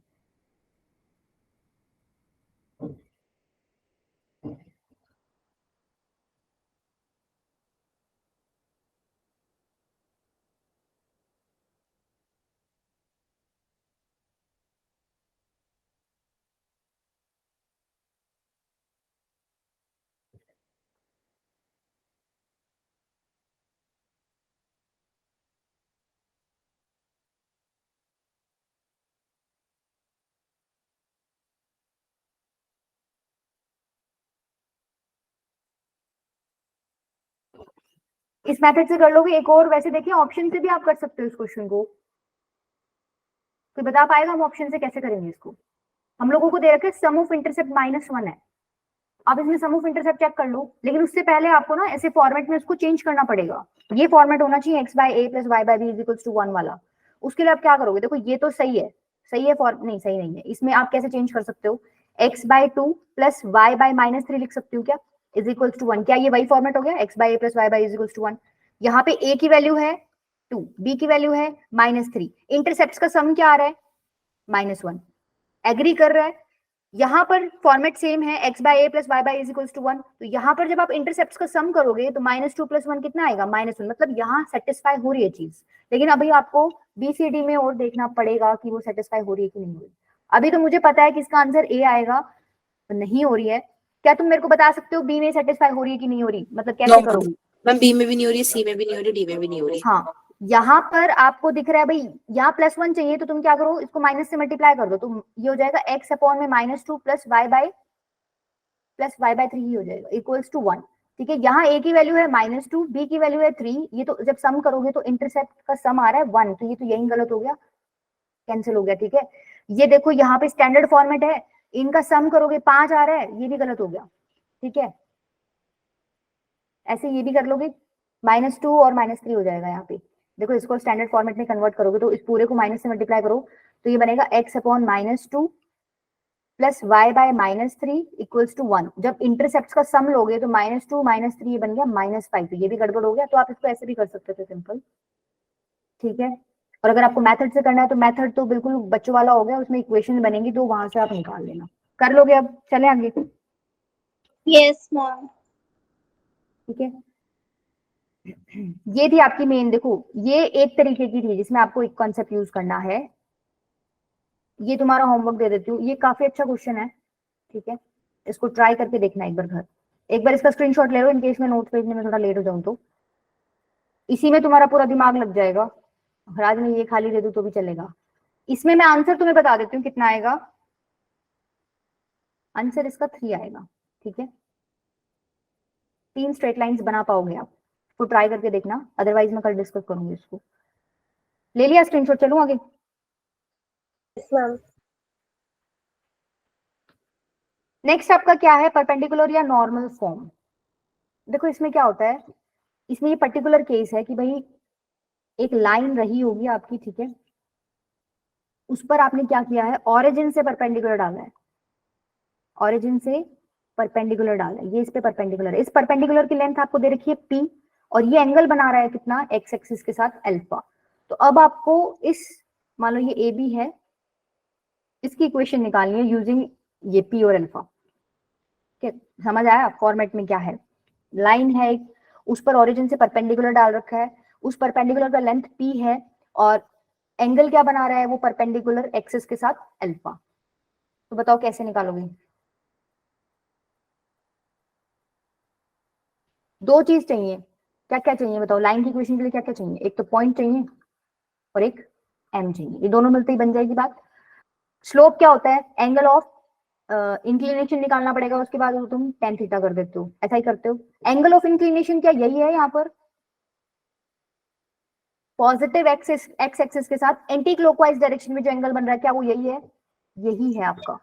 इस मेथड से कर लोगे। एक और वैसे देखिए ऑप्शन से भी आप कर सकते हो इस क्वेश्चन को। कोई बता पाएगा हम ऑप्शन से कैसे करेंगे इसको? हम लोगों को दे रखा है सम ऑफ इंटरसेप्ट -1 है, अब इसमें सम ऑफ इंटरसेप्ट चेक कर लो, लेकिन उससे पहले आपको ना ऐसे फॉर्मेट में उसको चेंज करना पड़ेगा। ये फॉर्मेट होना चाहिए x by a plus y by b is equals to 1 वाला। उसके लिए आप क्या करोगे, देखो ये तो सही है, सही है फॉर्म नहीं सही नहीं है, इसमें आप कैसे चेंज कर सकते हो, x by 2 plus y by minus 3 लिख सकती हूँ क्या, इज इक्वल्स टू 1। क्या ये वही फॉर्मेट हो गया, x by a plus y by is equals to 1। यहाँ पे a की वैल्यू है 2, b की वैल्यू है -3, इंटरसेप्ट्स का सम क्या आ रहा है -1, एग्री कर रहा है। यहाँ पर फॉर्मेट सेम है, x by a plus y by is equals to 1, तो यहाँ पर जब आप इंटरसेप्ट्स का सम करोगे तो -2 प्लस 1 कितना आएगा -1, मतलब यहाँ सेटिस्फाई हो रही है चीज। लेकिन अभी आपको BCD में और देखना पड़ेगा कि वो सेटिस्फाई हो रही है कि नहीं हो रही। अभी तो मुझे पता है कि इसका आंसर A आएगा, तो नहीं हो रही है। क्या तुम मेरे को बता सकते हो B में सेटिस्फाई हो रही है कि नहीं हो रही, मतलब कैसे करोगे? मैम बी में भी नहीं हो रही, सी में भी नहीं हो रही, डी में भी नहीं हो रही। हाँ, यहाँ पर आपको दिख रहा है भाई यहाँ +1 चाहिए, तो तुम क्या करो, इसको माइनस से मल्टीप्लाई कर दो, तो ये हो जाएगा x अपॉन में -2 प्लस y बाय 3 ही हो जाएगा इक्वल्स टू 1। ठीक है, यहाँ a की वैल्यू है -2, b की वैल्यू है 3, ये तो जब सम करोगे तो इंटरसेप्ट का सम आ रहा है 1, तो ये तो यही गलत हो गया, कैंसिल हो गया। ठीक है, ये देखो यहाँ पे स्टैंडर्ड फॉर्मेट है, इनका सम करोगे 5 आ रहा है, ये भी गलत हो गया। ठीक है, ऐसे ये भी कर लोगे, -2 और -3 हो जाएगा यहाँ पे। देखो इसको स्टैंडर्ड फॉर्मेट में कन्वर्ट करोगे तो इस पूरे को माइनस से मल्टीप्लाई करो, तो ये बनेगा x upon -2 plus y by -3 equals to 1। जब इंटरसेप्ट्स का सम लोगे तो -2 -3 ये बन गया -5, तो ये भी गड़बड़ हो गया। तो आप इसको ऐसे भी कर सकते थे सिंपल। ठीक है, और अगर आपको मेथड से करना है तो मेथड तो बिल्कुल बच्चों वाला हो गया, उसमें इक्वेशन बनेंगी तो वहां से आप निकाल लेना। कर लोगे? अब चले आगे। Yes, ma'am. ठीक है, ये थी आपकी मेन। देखो ये एक तरीके की थी जिसमें आपको एक कॉन्सेप्ट यूज करना है। ये तुम्हारा होमवर्क दे देती हूँ, ये काफी अच्छा क्वेश्चन है। ठीक है, इसको ट्राई करके देखना एक बार घर, एक बार इसका स्क्रीनशॉट ले लो इन केस में नोट्स भेजने में थोड़ा लेट हो जाऊं तो। इसी में तुम्हारा पूरा दिमाग लग जाएगा। आज मैं ये खाली दे दूं तो भी चलेगा। इसमें मैं आंसर तुम्हें बता देती हूँ कितना आएगा। आंसर इसका 3 आएगा। ठीक है, 3 स्ट्रेट लाइंस बना पाओगे आप, तो ट्राई करके देखना, अदरवाइज मैं कल डिस्कस करूंगी इसको। ले लिया स्क्रीनशॉट? चलूं आगे? Yes, ma'am. नेक्स्ट आपका क्या है, परपेंडिकुलर या नॉर्मल फॉर्म। देखो इसमें क्या होता है, इसमें ये पर्टिकुलर केस है कि भाई एक लाइन रही होगी आपकी, ठीक है, उस पर आपने क्या किया है, ऑरिजिन से परपेंडिकुलर डाला है, ऑरिजिन से परपेंडिकुलर डाला है, ये इस पे परपेंडिकुलर है। इस परपेंडिकुलर की लेंथ आपको दे रखी है p, और ये एंगल बना रहा है कितना, x एक्सिस के साथ अल्फा। तो अब आपको इस, मान लो ये AB है, इसकी इक्वेशन निकालनी है यूजिंग ये p और अल्फा। समझ आया फॉर्मेट में क्या है, लाइन है एक, उस पर ओरिजिन से परपेंडिकुलर डाल रखा है, उस परपेंडिकुलर का लेंथ p है, और एंगल क्या बना रहा है, वो परपेंडिकुलर एक्सिस के साथ अल्फा। तो बताओ कैसे निकालोगे? दो चीज चाहिए, क्या क्या चाहिए बताओ, लाइन की इक्वेशन के लिए क्या क्या चाहिए, एक तो पॉइंट चाहिए और एक m चाहिए, ये दोनों मिलते ही बन जाएगी बात। स्लोप क्या होता है, एंगल ऑफ इंक्लिनेशन निकालना पड़ेगा, उसके बाद वो तुम tan थीटा कर देते हो, ऐसा ही करते हो। एंगल ऑफ इंक्लिनेशन क्या यही है, यहाँ पर पॉजिटिव एक्स एक्सिस के साथ एंटी क्लॉकवाइज डायरेक्शन में जो एंगल बन रहा है, क्या वो यही है? यही है आपका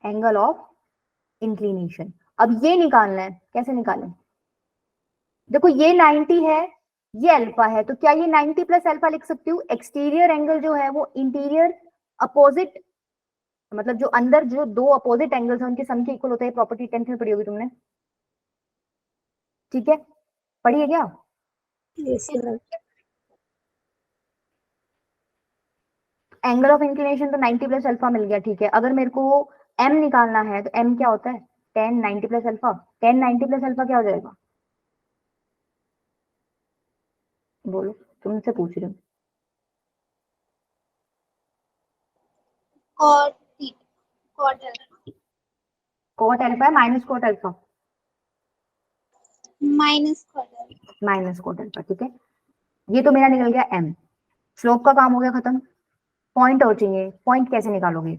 एंगल ऑफ इंक्लिनेशन। अब ये निकालना है, कैसे निकालें? देखो ये 90 है, ये अल्फा है, तो क्या ये 90 प्लस अल्फा लिख सकती हूँ? एक्सटीरियर एंगल जो है वो इंटीरियर अपोजिट, मतलब जो अंदर जो दो अपोजिट एंगल्स हैं उनके सम के इक्वल होता है। प्रॉपर्टी 10th में पढ़ी होगी तुमने, ठीक है, पढ़ी है क्या? Yes, ma'am. Angle of inclination तो 90 प्लस अल्फा मिल गया। ठीक है, अगर मेरे को m निकालना है तो m क्या होता है, tan 90 plus alpha. tan 90 plus alpha क्या हो जाएगा, बोलो, तुमसे पूछ रही हूँ। Cot theta. Cot alpha. cot alpha है minus cot alpha, Minus cot alpha. Minus cot alpha. ठीक है, ये तो मेरा निकल गया m, स्लोप का काम हो गया खत्म। पॉइंट और चाहिए, पॉइंट कैसे निकालोगे?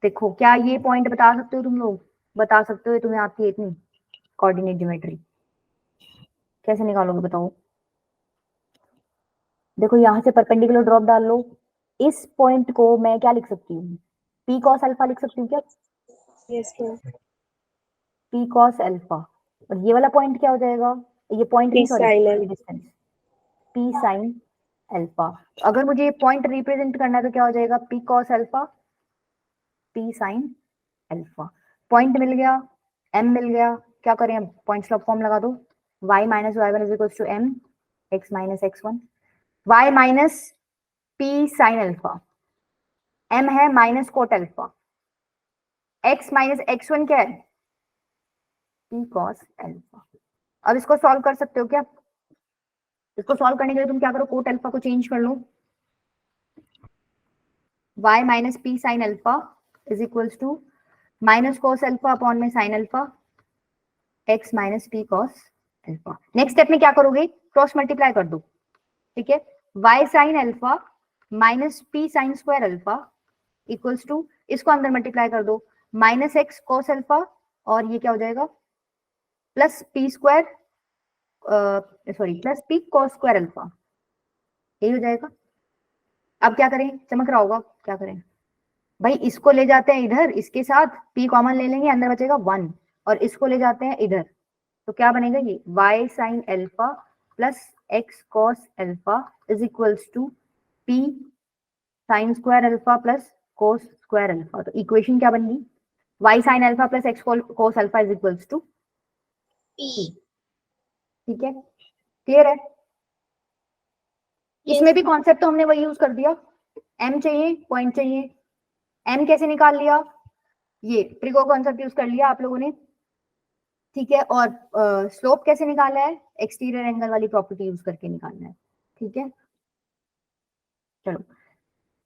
देखो क्या ये पॉइंट बता सकते हो तुम लोग, बता सकते हो तुम्हें आती है इतनी कोऑर्डिनेट ज्योमेट्री, कैसे निकालोगे बताओ? देखो यहाँ से परपेंडिकुलर ड्रॉप डाल लो, इस पॉइंट को मैं क्या लिख सकती हूँ, p cos अल्फा लिख सकती हूँ क्या? Yes, ma'am. p cos alpha, और ये वाला पॉइंट क्या हो जाएगा, ये पॉइंट P नहीं sorry sin alpha. Distance, p sin alpha. अगर मुझे ये पॉइंट रिप्रेजेंट करना है तो क्या हो जाएगा, p cos alpha p sin alpha. Point मिल गया, m मिल गया, क्या करें अब, पॉइंट स्लॉप फॉर्म लगा दो, y minus y one is equal to m x minus x1, y minus p sin alpha, m है minus cot alpha, x minus x1 क्या है, p cos अल्फा। अब इसको सॉल्व कर सकते हो क्या, इसको सॉल्व करने के लिए तुम क्या करो, कोट अल्फा को चेंज कर लो, y minus p sin alpha is equals to minus cos alpha upon में sin alpha x minus p cos alpha. Next step में क्या करोगे, क्रॉस मल्टीप्लाई कर दो, ठीक है, y sin alpha minus p sin square alpha equals to, इसको अंदर मल्टीप्लाई कर दो, माइनस x cos अल्फा, और ये क्या हो जाएगा, plus p square sorry plus p cos square alpha, यही हो जाएगा। अब क्या करें, चमक रहा होगा, क्या करें भाई, इसको ले जाते हैं इधर, इसके साथ p कॉमन ले लेंगे, अंदर बचेगा 1, और इसको ले जाते हैं इधर, तो क्या बनेगा, ये y sin alpha plus x cos alpha is equals to p sin square alpha plus cos square alpha. तो इक्वेशन क्या बन गई, y sin alpha plus x cos alpha is equals to P. ठीक है, क्लियर है। इसमें भी concept तो हमने वही यूज कर दिया, m चाहिए, पॉइंट चाहिए, m कैसे निकाल लिया, ये ट्रिगो कॉन्सेप्ट यूज कर लिया आप लोगों ने, ठीक है, और स्लोप कैसे निकाला है, एक्सटीरियर एंगल वाली प्रॉपर्टी यूज करके निकालना है, ठीक है। चलो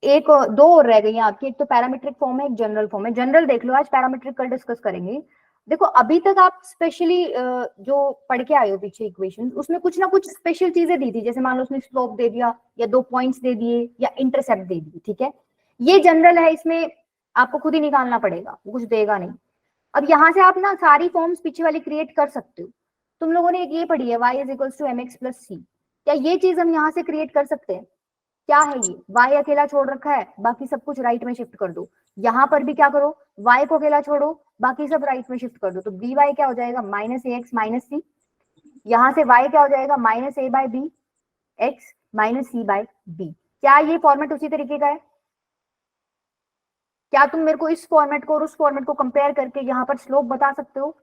एक दो और रह गई हैं आपकी, एक तो पैरामीट्रिक फॉर्म है, एक जनरल फॉर्म है। जनरल देख लो, आज पैरामीट्रिक कल डिस्कस करेंगे। देखो अभी तक आप स्पेशली जो पढ़ के आए हो पीछे इक्वेशन, उसमें कुछ ना कुछ स्पेशल चीजें दी थी, जैसे मान लो उसने स्लोप दे दिया, या 2 पॉइंट्स दे दिए, या इंटरसेप्ट दे दी, ठीक है। ये जनरल है, इसमें आपको खुद ही निकालना पड़ेगा, कुछ देगा नहीं। अब यहाँ से आप ना सारी फॉर्म्स पीछे वाली क्रिएट कर सकते हो। तुम लोगों ने एक ये पढ़ी है y is equals to mx plus C, क्या ये चीज हम यहाँ से क्रिएट कर सकते हैं, क्या है ये, y अकेला छोड़ रखा है, बाकी सब कुछ राइट में शिफ्ट कर दो। यहाँ पर भी क्या करो, y को अकेला छोड़ो, बाकी सब राइट में शिफ्ट कर दो, तो बी वाई क्या हो जाएगा, माइनस ए एक्स माइनस सी, यहाँ से y क्या हो जाएगा, minus a by B x minus c by B. क्या ये फॉर्मेट उसी तरीके का है, क्या तुम मेरे को इस फॉर्मेट को और उस फॉर्मेट को कंपेयर करके यहाँ पर स्लोप बता सकते हो,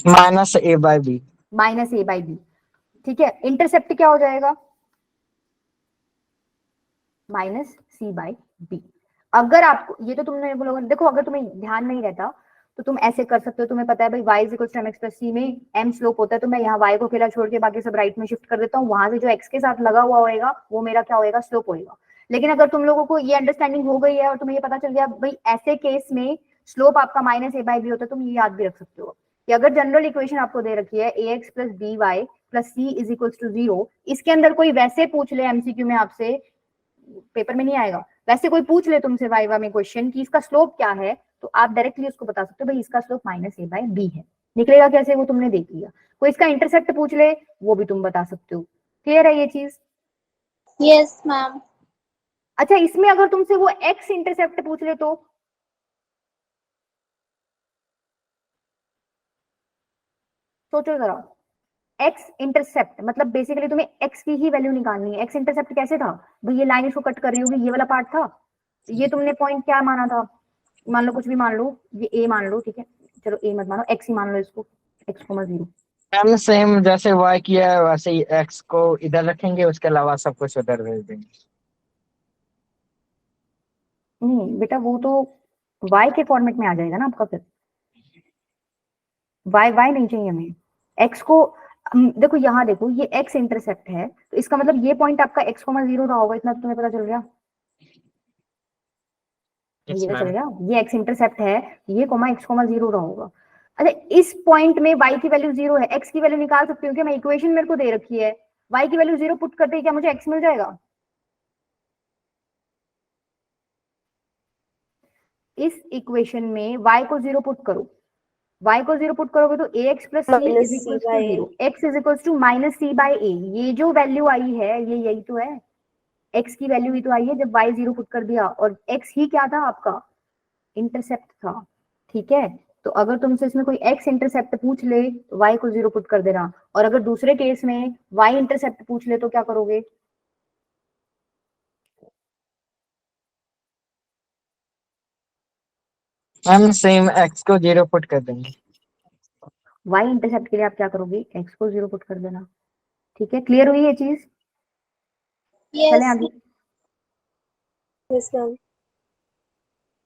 minus a by b, minus a by b, ठीक है। इंटरसेप्ट क्या हो जाएगा, माइनस सी बाई बी। अगर आपको ये तो तुमने बोलोगे, देखो अगर तुम्हें ध्यान नहीं रहता तो तुम ऐसे कर सकते हो, तुम्हें पता है भाई y is equal to mx plus c में m स्लोप होता है, तो मैं यहाँ y को अकेला छोड़ के बाकी सब राइट में शिफ्ट कर देता हूँ, वहां से जो x के साथ लगा हुआ होएगा वो मेरा क्या होएगा, स्लोप होएगा। लेकिन अगर तुम लोगों को ये अंडरस्टैंडिंग हो गई है और तुम्हें ये पता चल गया भाई ऐसे केस में स्लोप आपका माइनस ए बाई बी होता है, तुम ये याद भी रख सकते हो कि अगर जनरल इक्वेशन आपको दे रखी है ax plus b y plus C is equal to 0, इसके अंदर कोई वैसे पूछ ले एमसीक्यू में आपसे, पेपर में नहीं आएगा, वैसे कोई पूछ ले तुमसे वाइवा में क्वेश्चन कि इसका स्लोप क्या है, तो आप डायरेक्टली उसको बता सकते हो भाई इसका slope minus a by B है। निकलेगा कैसे वो तुमने देख लिया। कोई इसका इंटरसेप्ट पूछ ले वो भी तुम बता सकते हो। क्लियर है ये चीज? Yes, ma'am. अच्छा इसमें अगर तुमसे वो एक्स इंटरसेप्ट पूछ ले तो सोचो जरा, एक्स इंटरसेप्ट मतलब बेसिकली तुम्हें एक्स की ही वैल्यू निकालनी है। एक्स इंटरसेप्ट कैसे था भाई, ये लाइन इसको कट कर रही होगी, ये वाला पार्ट था, ये तुमने पॉइंट क्या माना था, मान लो कुछ भी मान लो, ये ए मान लो, ठीक है, चलो ए मत मानो, एक्स ही मान लो इसको, एक्स को 0। हम सेम जैसे y किया है वैसे ही x को इधर रखेंगे, उसके अलावा सब कुछ उधर भेज देंगे। नहीं बेटा वो तो y के फॉर्मेट में आ जाएगा ना आपका, फिर y नहीं चाहिए हमें, x को देखो यहाँ देखो, ये x इंटरसेप्ट है तो इसका मतलब ये पॉइंट आपका x, 0 रहा होगा, इतना तो तुम्हें पता चल गया। ये तो चल गया, ये x इंटरसेप्ट है, ये कोमा x, 0 रहा होगा। अच्छा इस पॉइंट में y की वैल्यू 0 है, x की वैल्यू निकाल सकती हूँ क्या मैं, इक्वेशन मेरे को दे रखी है, y की वैल्यू 0 पुट करते ही क्या मुझे x मिल जाएगा। इस इक्वेशन में y को 0 पुट करो, y को 0 पुट करोगे तो ax plus C is equal to 0, x is equal to minus C by A. ये जो वैल्यू आई है ये यही तो है, x की वैल्यू ही तो आई है जब y 0 पुट कर दिया, और x ही क्या था आपका, इंटरसेप्ट था, ठीक है। तो अगर तुमसे इसमें कोई एक्स इंटरसेप्ट पूछ ले तो वाई को 0 पुट कर देना, और अगर दूसरे केस में वाई इंटरसेप्ट पूछ ले तो क्या करोगे? मैम सेम एक्स को 0 पुट कर देंगे। वाई इंटरसेप्ट के लिए आप क्या करोगे? एक्स को 0 पुट कर देना। ठीक है, क्लियर हुई ये चीज? चले Yes. आगे। Yes ma'am.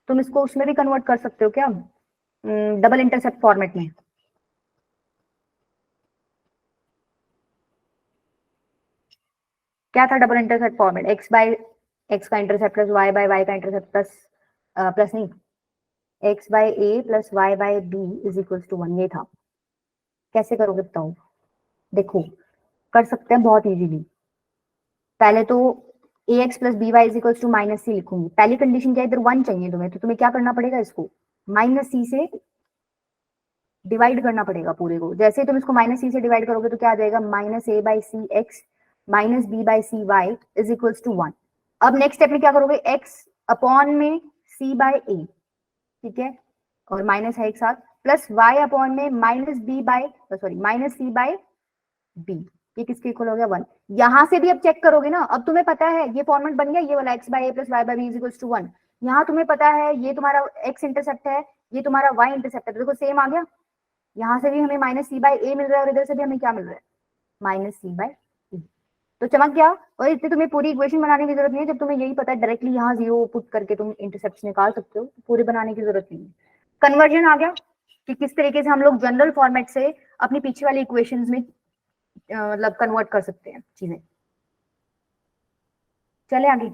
तुम इसको उसमें भी कन्वर्ट कर सकते हो क्या, डबल इंटरसेप्ट फॉर्मेट में? क्या था double intercept format? X by x का intercept plus y by y का इंटरसेप्ट प्लस प्लस नहीं, x by a plus y by b is equal to 1, ये था। कैसे करोगे बताओ? देखो, कर सकते हैं बहुत इजीली। पहले तो a x plus b y is equal to minus c लिखूंगी। पहली कंडीशन क्या है? इधर 1 चाहिए तुम्हें, तो तुम्हें क्या करना पड़ेगा? इसको माइनस सी से डिवाइड करना पड़ेगा पूरे को। जैसे ही तुम इसको माइनस सी से डिवाइड करोगे तो क्या आ जाएगा? Minus a by c x minus b by c y is equal to 1। अब नेक्स्ट स्टेप में क्या करोगे? एक्स अपॉन में सी बाय ए, ठीक है, और माइनस है एक साथ, प्लस वाई अपॉन में minus b by sorry minus c by b. ये किसके इक्वल हो गया? 1। यहां से भी अब चेक करोगे ना, अब तुम्हें पता है ये फॉर्मेट बन गया, ये वाला x by a plus y by b is equal to 1। यहाँ तुम्हें पता है ये तुम्हारा एक्स इंटरसेप्ट है, ये तुम्हारा वाई इंटरसेप्ट है, तो देखो सेम आ गया। यहाँ से भी हमें माइनस सी बाय ए मिल रहा है और इधर से भी हमें क्या मिल रहा है? माइनस सी बाय ए। तो चमक गया। और इससे तुम्हें पूरी इक्वेशन बनाने की जरूरत नहीं है, जब तुम्हें यही पता है डायरेक्टली यहाँ 0 पुट करके तुम इंटरसेप्ट निकाल सकते हो, पूरे बनाने की जरूरत नहीं है। कन्वर्जन आ गया कि किस तरीके से हम लोग जनरल फॉर्मेट से अपनी पीछे वाली इक्वेशंस में मतलब कन्वर्ट कर सकते हैं चीजें। चले आगे।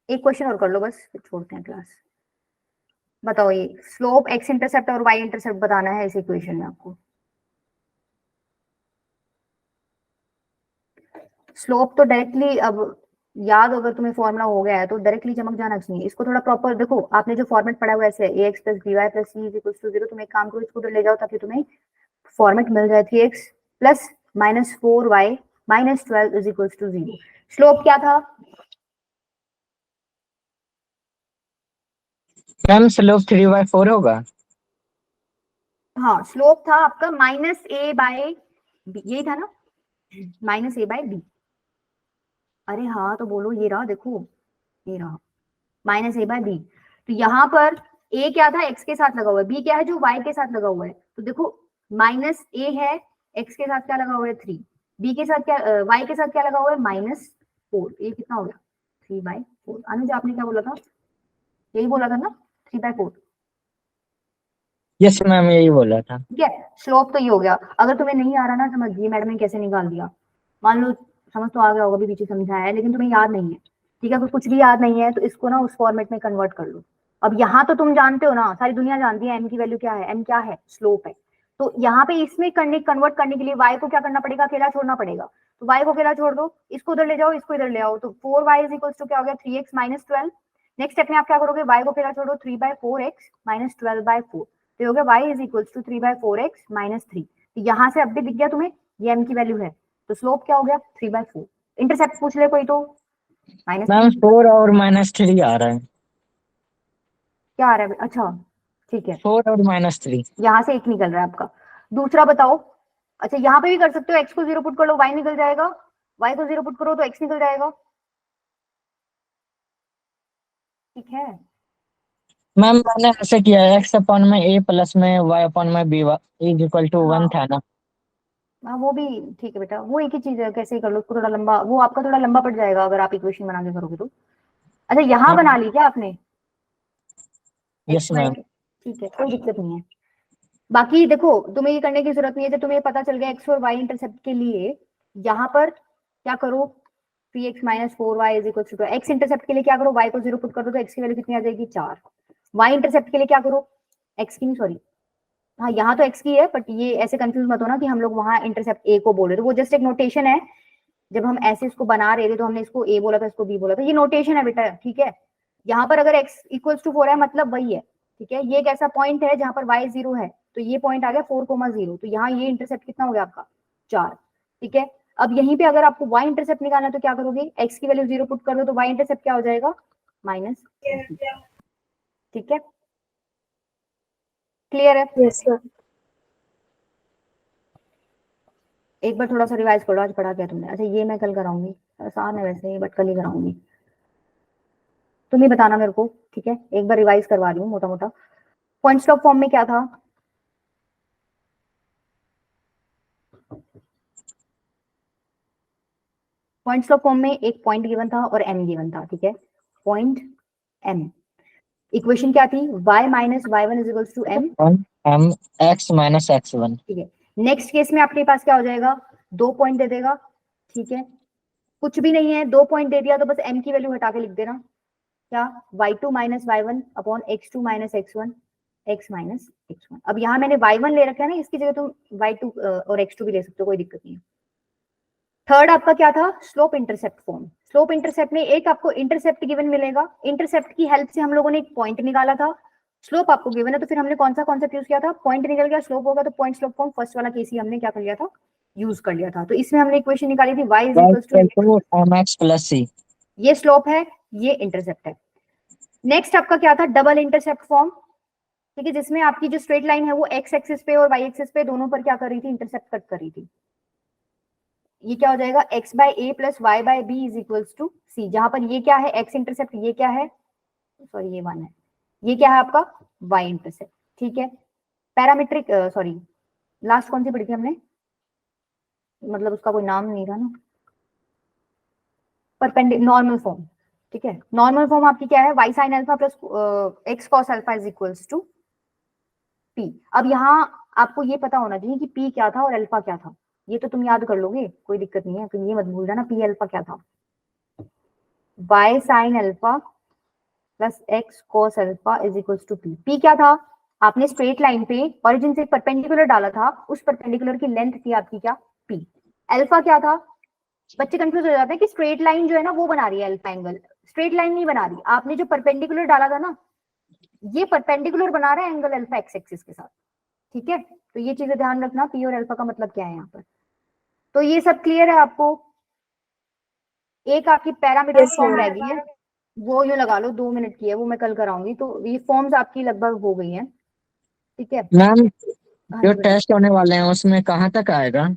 एक क्वेश्चन और कर लो बस, फिर छोड़ते हैं क्लास। बताओ, ये स्लोप एक्स इंटरसेप्ट और वाई इंटरसेप्ट बताना है इस इक्वेशन में आपको। स्लोप तो डायरेक्टली अब याद, अगर तुम्हें फॉर्मूला हो गया है तो डायरेक्टली चमक जाना चाहिए। इसको थोड़ा प्रॉपर देखो, आपने जो फॉर्मेट पढ़ा हुआ है ऐसे a x plus b y plus C is equal to 0, तुम एक काम करो इसको उधर ले जाओ ताकि तुम्हें फॉर्मेट मिल जाए 3x plus minus 4y minus 12 is equal to 0। Slope क्या था? मैम स्लोप 3/4 होगा। हाँ, स्लोप था आपका माइनस ए बाय बी, यही था ना, माइनस ए बाय बी। अरे हाँ तो बोलो, ये रहा, देखो ये रहा माइनस ए बाय बी। तो यहाँ पर ए क्या था? एक्स के साथ लगा हुआ है, बी क्या है? जो वाई के साथ लगा हुआ है। तो देखो माइनस ए है, एक्स के साथ क्या लगा हुआ है? 3, बी के साथ क्या, वाई के साथ क्या लगा हुआ है? -4। ये कितना हो गया? 3/4। अनुज आपने क्या बोला था? यही बोला था ना, 3/4। यस मैम यही बोला था। ठीक है, स्लोप तो ये हो गया। अगर तुम्हें नहीं आ रहा ना समझ, ये मैडम ने कैसे निकाल दिया, मान लो समझ तो आ गया होगा, भी पीछे समझाया है, लेकिन तुम्हें याद नहीं है, ठीक है, अगर कुछ भी याद नहीं है तो इसको ना उस फॉर्मेट में कन्वर्ट कर लो। अब यहाँ तो तुम जानते हो ना, सारी दुनिया जानती है एम की वैल्यू क्या है, एम क्या है? स्लोप है। तो यहाँ पे इसमें कन्वर्ट करने के लिए वाई को क्या करना पड़ेगा? अकेला छोड़ना पड़ेगा। तो वाई को अकेला छोड़ दो, इसको उधर ले जाओ, इसको इधर ले आओ, तो 4y इज इक्वल टू क्या हो गया? 3x minus 12। नेक्स्ट स्टेप में आप क्या करोगे? वाई को अकेला छोड़ो, 3/4x माइनस 12/4, तो हो गया y is equal to 3/4x minus 3। तो यहाँ से अब भी दिख गया तुम्हें, ये m की वैल्यू है, तो स्लोप क्या हो गया? 3/4। इंटरसेप्ट पूछ ले कोई तो मैम -3 4 और -3 आ रहा है। क्या आ रहा है? अच्छा ठीक है, 4 और -3। यहाँ से एक निकल रहा है आपका। दूसरा बताओ। अच्छा, यहाँ पे भी कर सकते हो, x को 0 पुट कर लो, y निकल जाएगा, y को 0 पुट करो तो x निकल जाएगा। ठीक है, मैम मैंने ऐसे किया है, x अपॉन में a प्लस में y अपॉन में b इज इक्वल टू 1 था ना। हाँ वो भी ठीक है बेटा, वो एक ही चीज है, कैसे ही कर लो उसको, थोड़ा लंबा, वो आपका थोड़ा लंबा पड़ जाएगा अगर आप इक्वेशन बना के करोगे तो। अच्छा, यहाँ बना ली क्या आपने? Yes ma'am. ठीक है, कोई दिक्कत नहीं है। बाकी देखो, तुम्हें ये करने की जरूरत नहीं है, जब तुम्हें पता चल गया एक्स और वाई इंटरसेप्ट के लिए, यहाँ पर क्या करो? 3x minus 4y is equal to, x intercept के लिए क्या करो? y को 0 पुट कर दो तो x की वैल्यू कितनी आ जाएगी? 4। y इंटरसेप्ट के लिए क्या करो? x की नहीं, सॉरी, हाँ यहाँ तो x की है, बट ये ऐसे कंफ्यूज मत होना कि हम लोग वहां इंटरसेप्ट a को बोल रहे थे, वो जस्ट एक नोटेशन है। जब हम ऐसे इसको बना रहे थे तो हमने इसको a बोला था, इसको b बोला था, ये नोटेशन है बेटा, ठीक है। यहाँ पर अगर x इक्वल्स टू 4 है मतलब वही है, ठीक है। ये एक ऐसा पॉइंट है जहां पर y 0 है, तो ये पॉइंट आ गया 4,0, तो यहाँ ये इंटरसेप्ट कितना हो गया आपका? 4, ठीक है। अब यहीं पे अगर आपको y इंटरसेप्ट निकालना है तो क्या करोगे, x की वैल्यू 0 पुट कर दो तो y इंटरसेप्ट क्या हो जाएगा, माइनस। ठीक है, क्लियर है। Yes, ma'am. एक बार थोड़ा सा रिवाइज करो, आज पढ़ा क्या तुमने। अच्छा ये मैं कल कराऊंगी, आसान है वैसे ही बट कल ही कराऊंगी, तुम ही बताना मेरे को, ठीक है। एक बार रिवाइज करवा रही हूँ मोटा मोटा। पॉइंट्स ऑफ फॉर्म में क्या था, पॉइंट्स ऑफ फॉर्म में एक पॉइंट गिवन था और m गिवन था, ठीक है, पॉइंट m। इक्वेशन क्या थी, y minus y1 is equals to m, m x minus x1। ठीक है। नेक्स्ट केस में आपके पास क्या हो जाएगा, 2 पॉइंट दे देगा, ठीक है, कुछ भी नहीं है, 2 पॉइंट दे दिया तो बस m की वैल्यू हटा के लिख देना, क्या, y2 minus y1 upon x2 minus x1, x minus x1। अब यहाँ मैंने y1 ले रखा है ना, इसकी जगह तुम y2 और x2 भी ले सकते हो, कोई दिक्कत नहीं है। थर्ड आपका क्या था, slope intercept form. Slope intercept में एक आपको इंटरसेप्ट गिवन मिलेगा, इंटरसेप्ट की हेल्प से हम लोगों ने एक पॉइंट निकाला था, स्लोप आपको गिवन है तो फिर हमने कौन सा कॉन्सेप्ट यूज किया था, पॉइंट निकल गया, स्लोप होगा तो पॉइंट स्लोप फॉर्म, फर्स्ट वाला केस ही हमने क्या कर लिया था, यूज कर लिया था। तो इसमें हमने इक्वेशन निकाली थी y is equals to mx plus c। ये स्लोप है, ये इंटरसेप्ट है। नेक्स्ट आपका क्या था, डबल इंटरसेप्ट फॉर्म, ठीक है, जिसमें आपकी जो स्ट्रेट लाइन है वो x एक्सिस पे और y एक्सिस पे दोनों पर क्या कर रही थी, इंटरसेप्ट कट कर रही थी। ये क्या हो जाएगा, x by a plus y by b is equals to c, जहां पर ये क्या है x इंटरसेप्ट, ये क्या है, सॉरी ये 1 है, ये क्या है आपका y इंटरसेप्ट, ठीक है। पैरामीट्रिक सॉरी लास्ट कौन सी पढ़ी थी हमने, मतलब उसका कोई नाम नहीं था ना, परपेंडिकुलर नॉर्मल फॉर्म, ठीक है। नॉर्मल फॉर्म आपकी क्या है, y sin alpha plus x cos alpha is equals to p। अब यहाँ आपको ये पता होना चाहिए कि p क्या था और अल्फा क्या था, ये तो तुम याद कर लोगे, कोई दिक्कत नहीं है, तो ये मत भूल जाना p अल्फा क्या था, y sin alpha plus x cos alpha is equals to p। p क्या था, आपने स्ट्रेट लाइन पे ओरिजिन से परपेंडिकुलर डाला था, उस परपेंडिकुलर की लेंथ थी आपकी क्या, p। अल्फा क्या था, बच्चे कंफ्यूज हो जाते हैं कि स्ट्रेट लाइन जो है ना वो बना रही है अल्फा एंगल, स्ट्रेट लाइन नहीं बना रही, आपने जो परपेंडिकुलर डाला था ना, ये परपेंडिकुलर बना रहा है एंगल अल्फा एक्स एक्सिस के साथ, ठीक है। तो ये चीजें ध्यान रखना, पी और अल्फा का मतलब क्या है यहाँ पर। तो ये सब क्लियर है आपको। एक आपकी पैरामीटर Yes, फॉर्म ma'am. रह गई है, वो यूं लगा लो 2 मिनट की है, वो मैं कल कराऊंगी। तो ये फॉर्म्स आपकी लगभग हो गई हैं, ठीक है। मैम हाँ जो जी बताइए। टेस्ट होने वाले हैं उसमें कहाँ तक आएगा?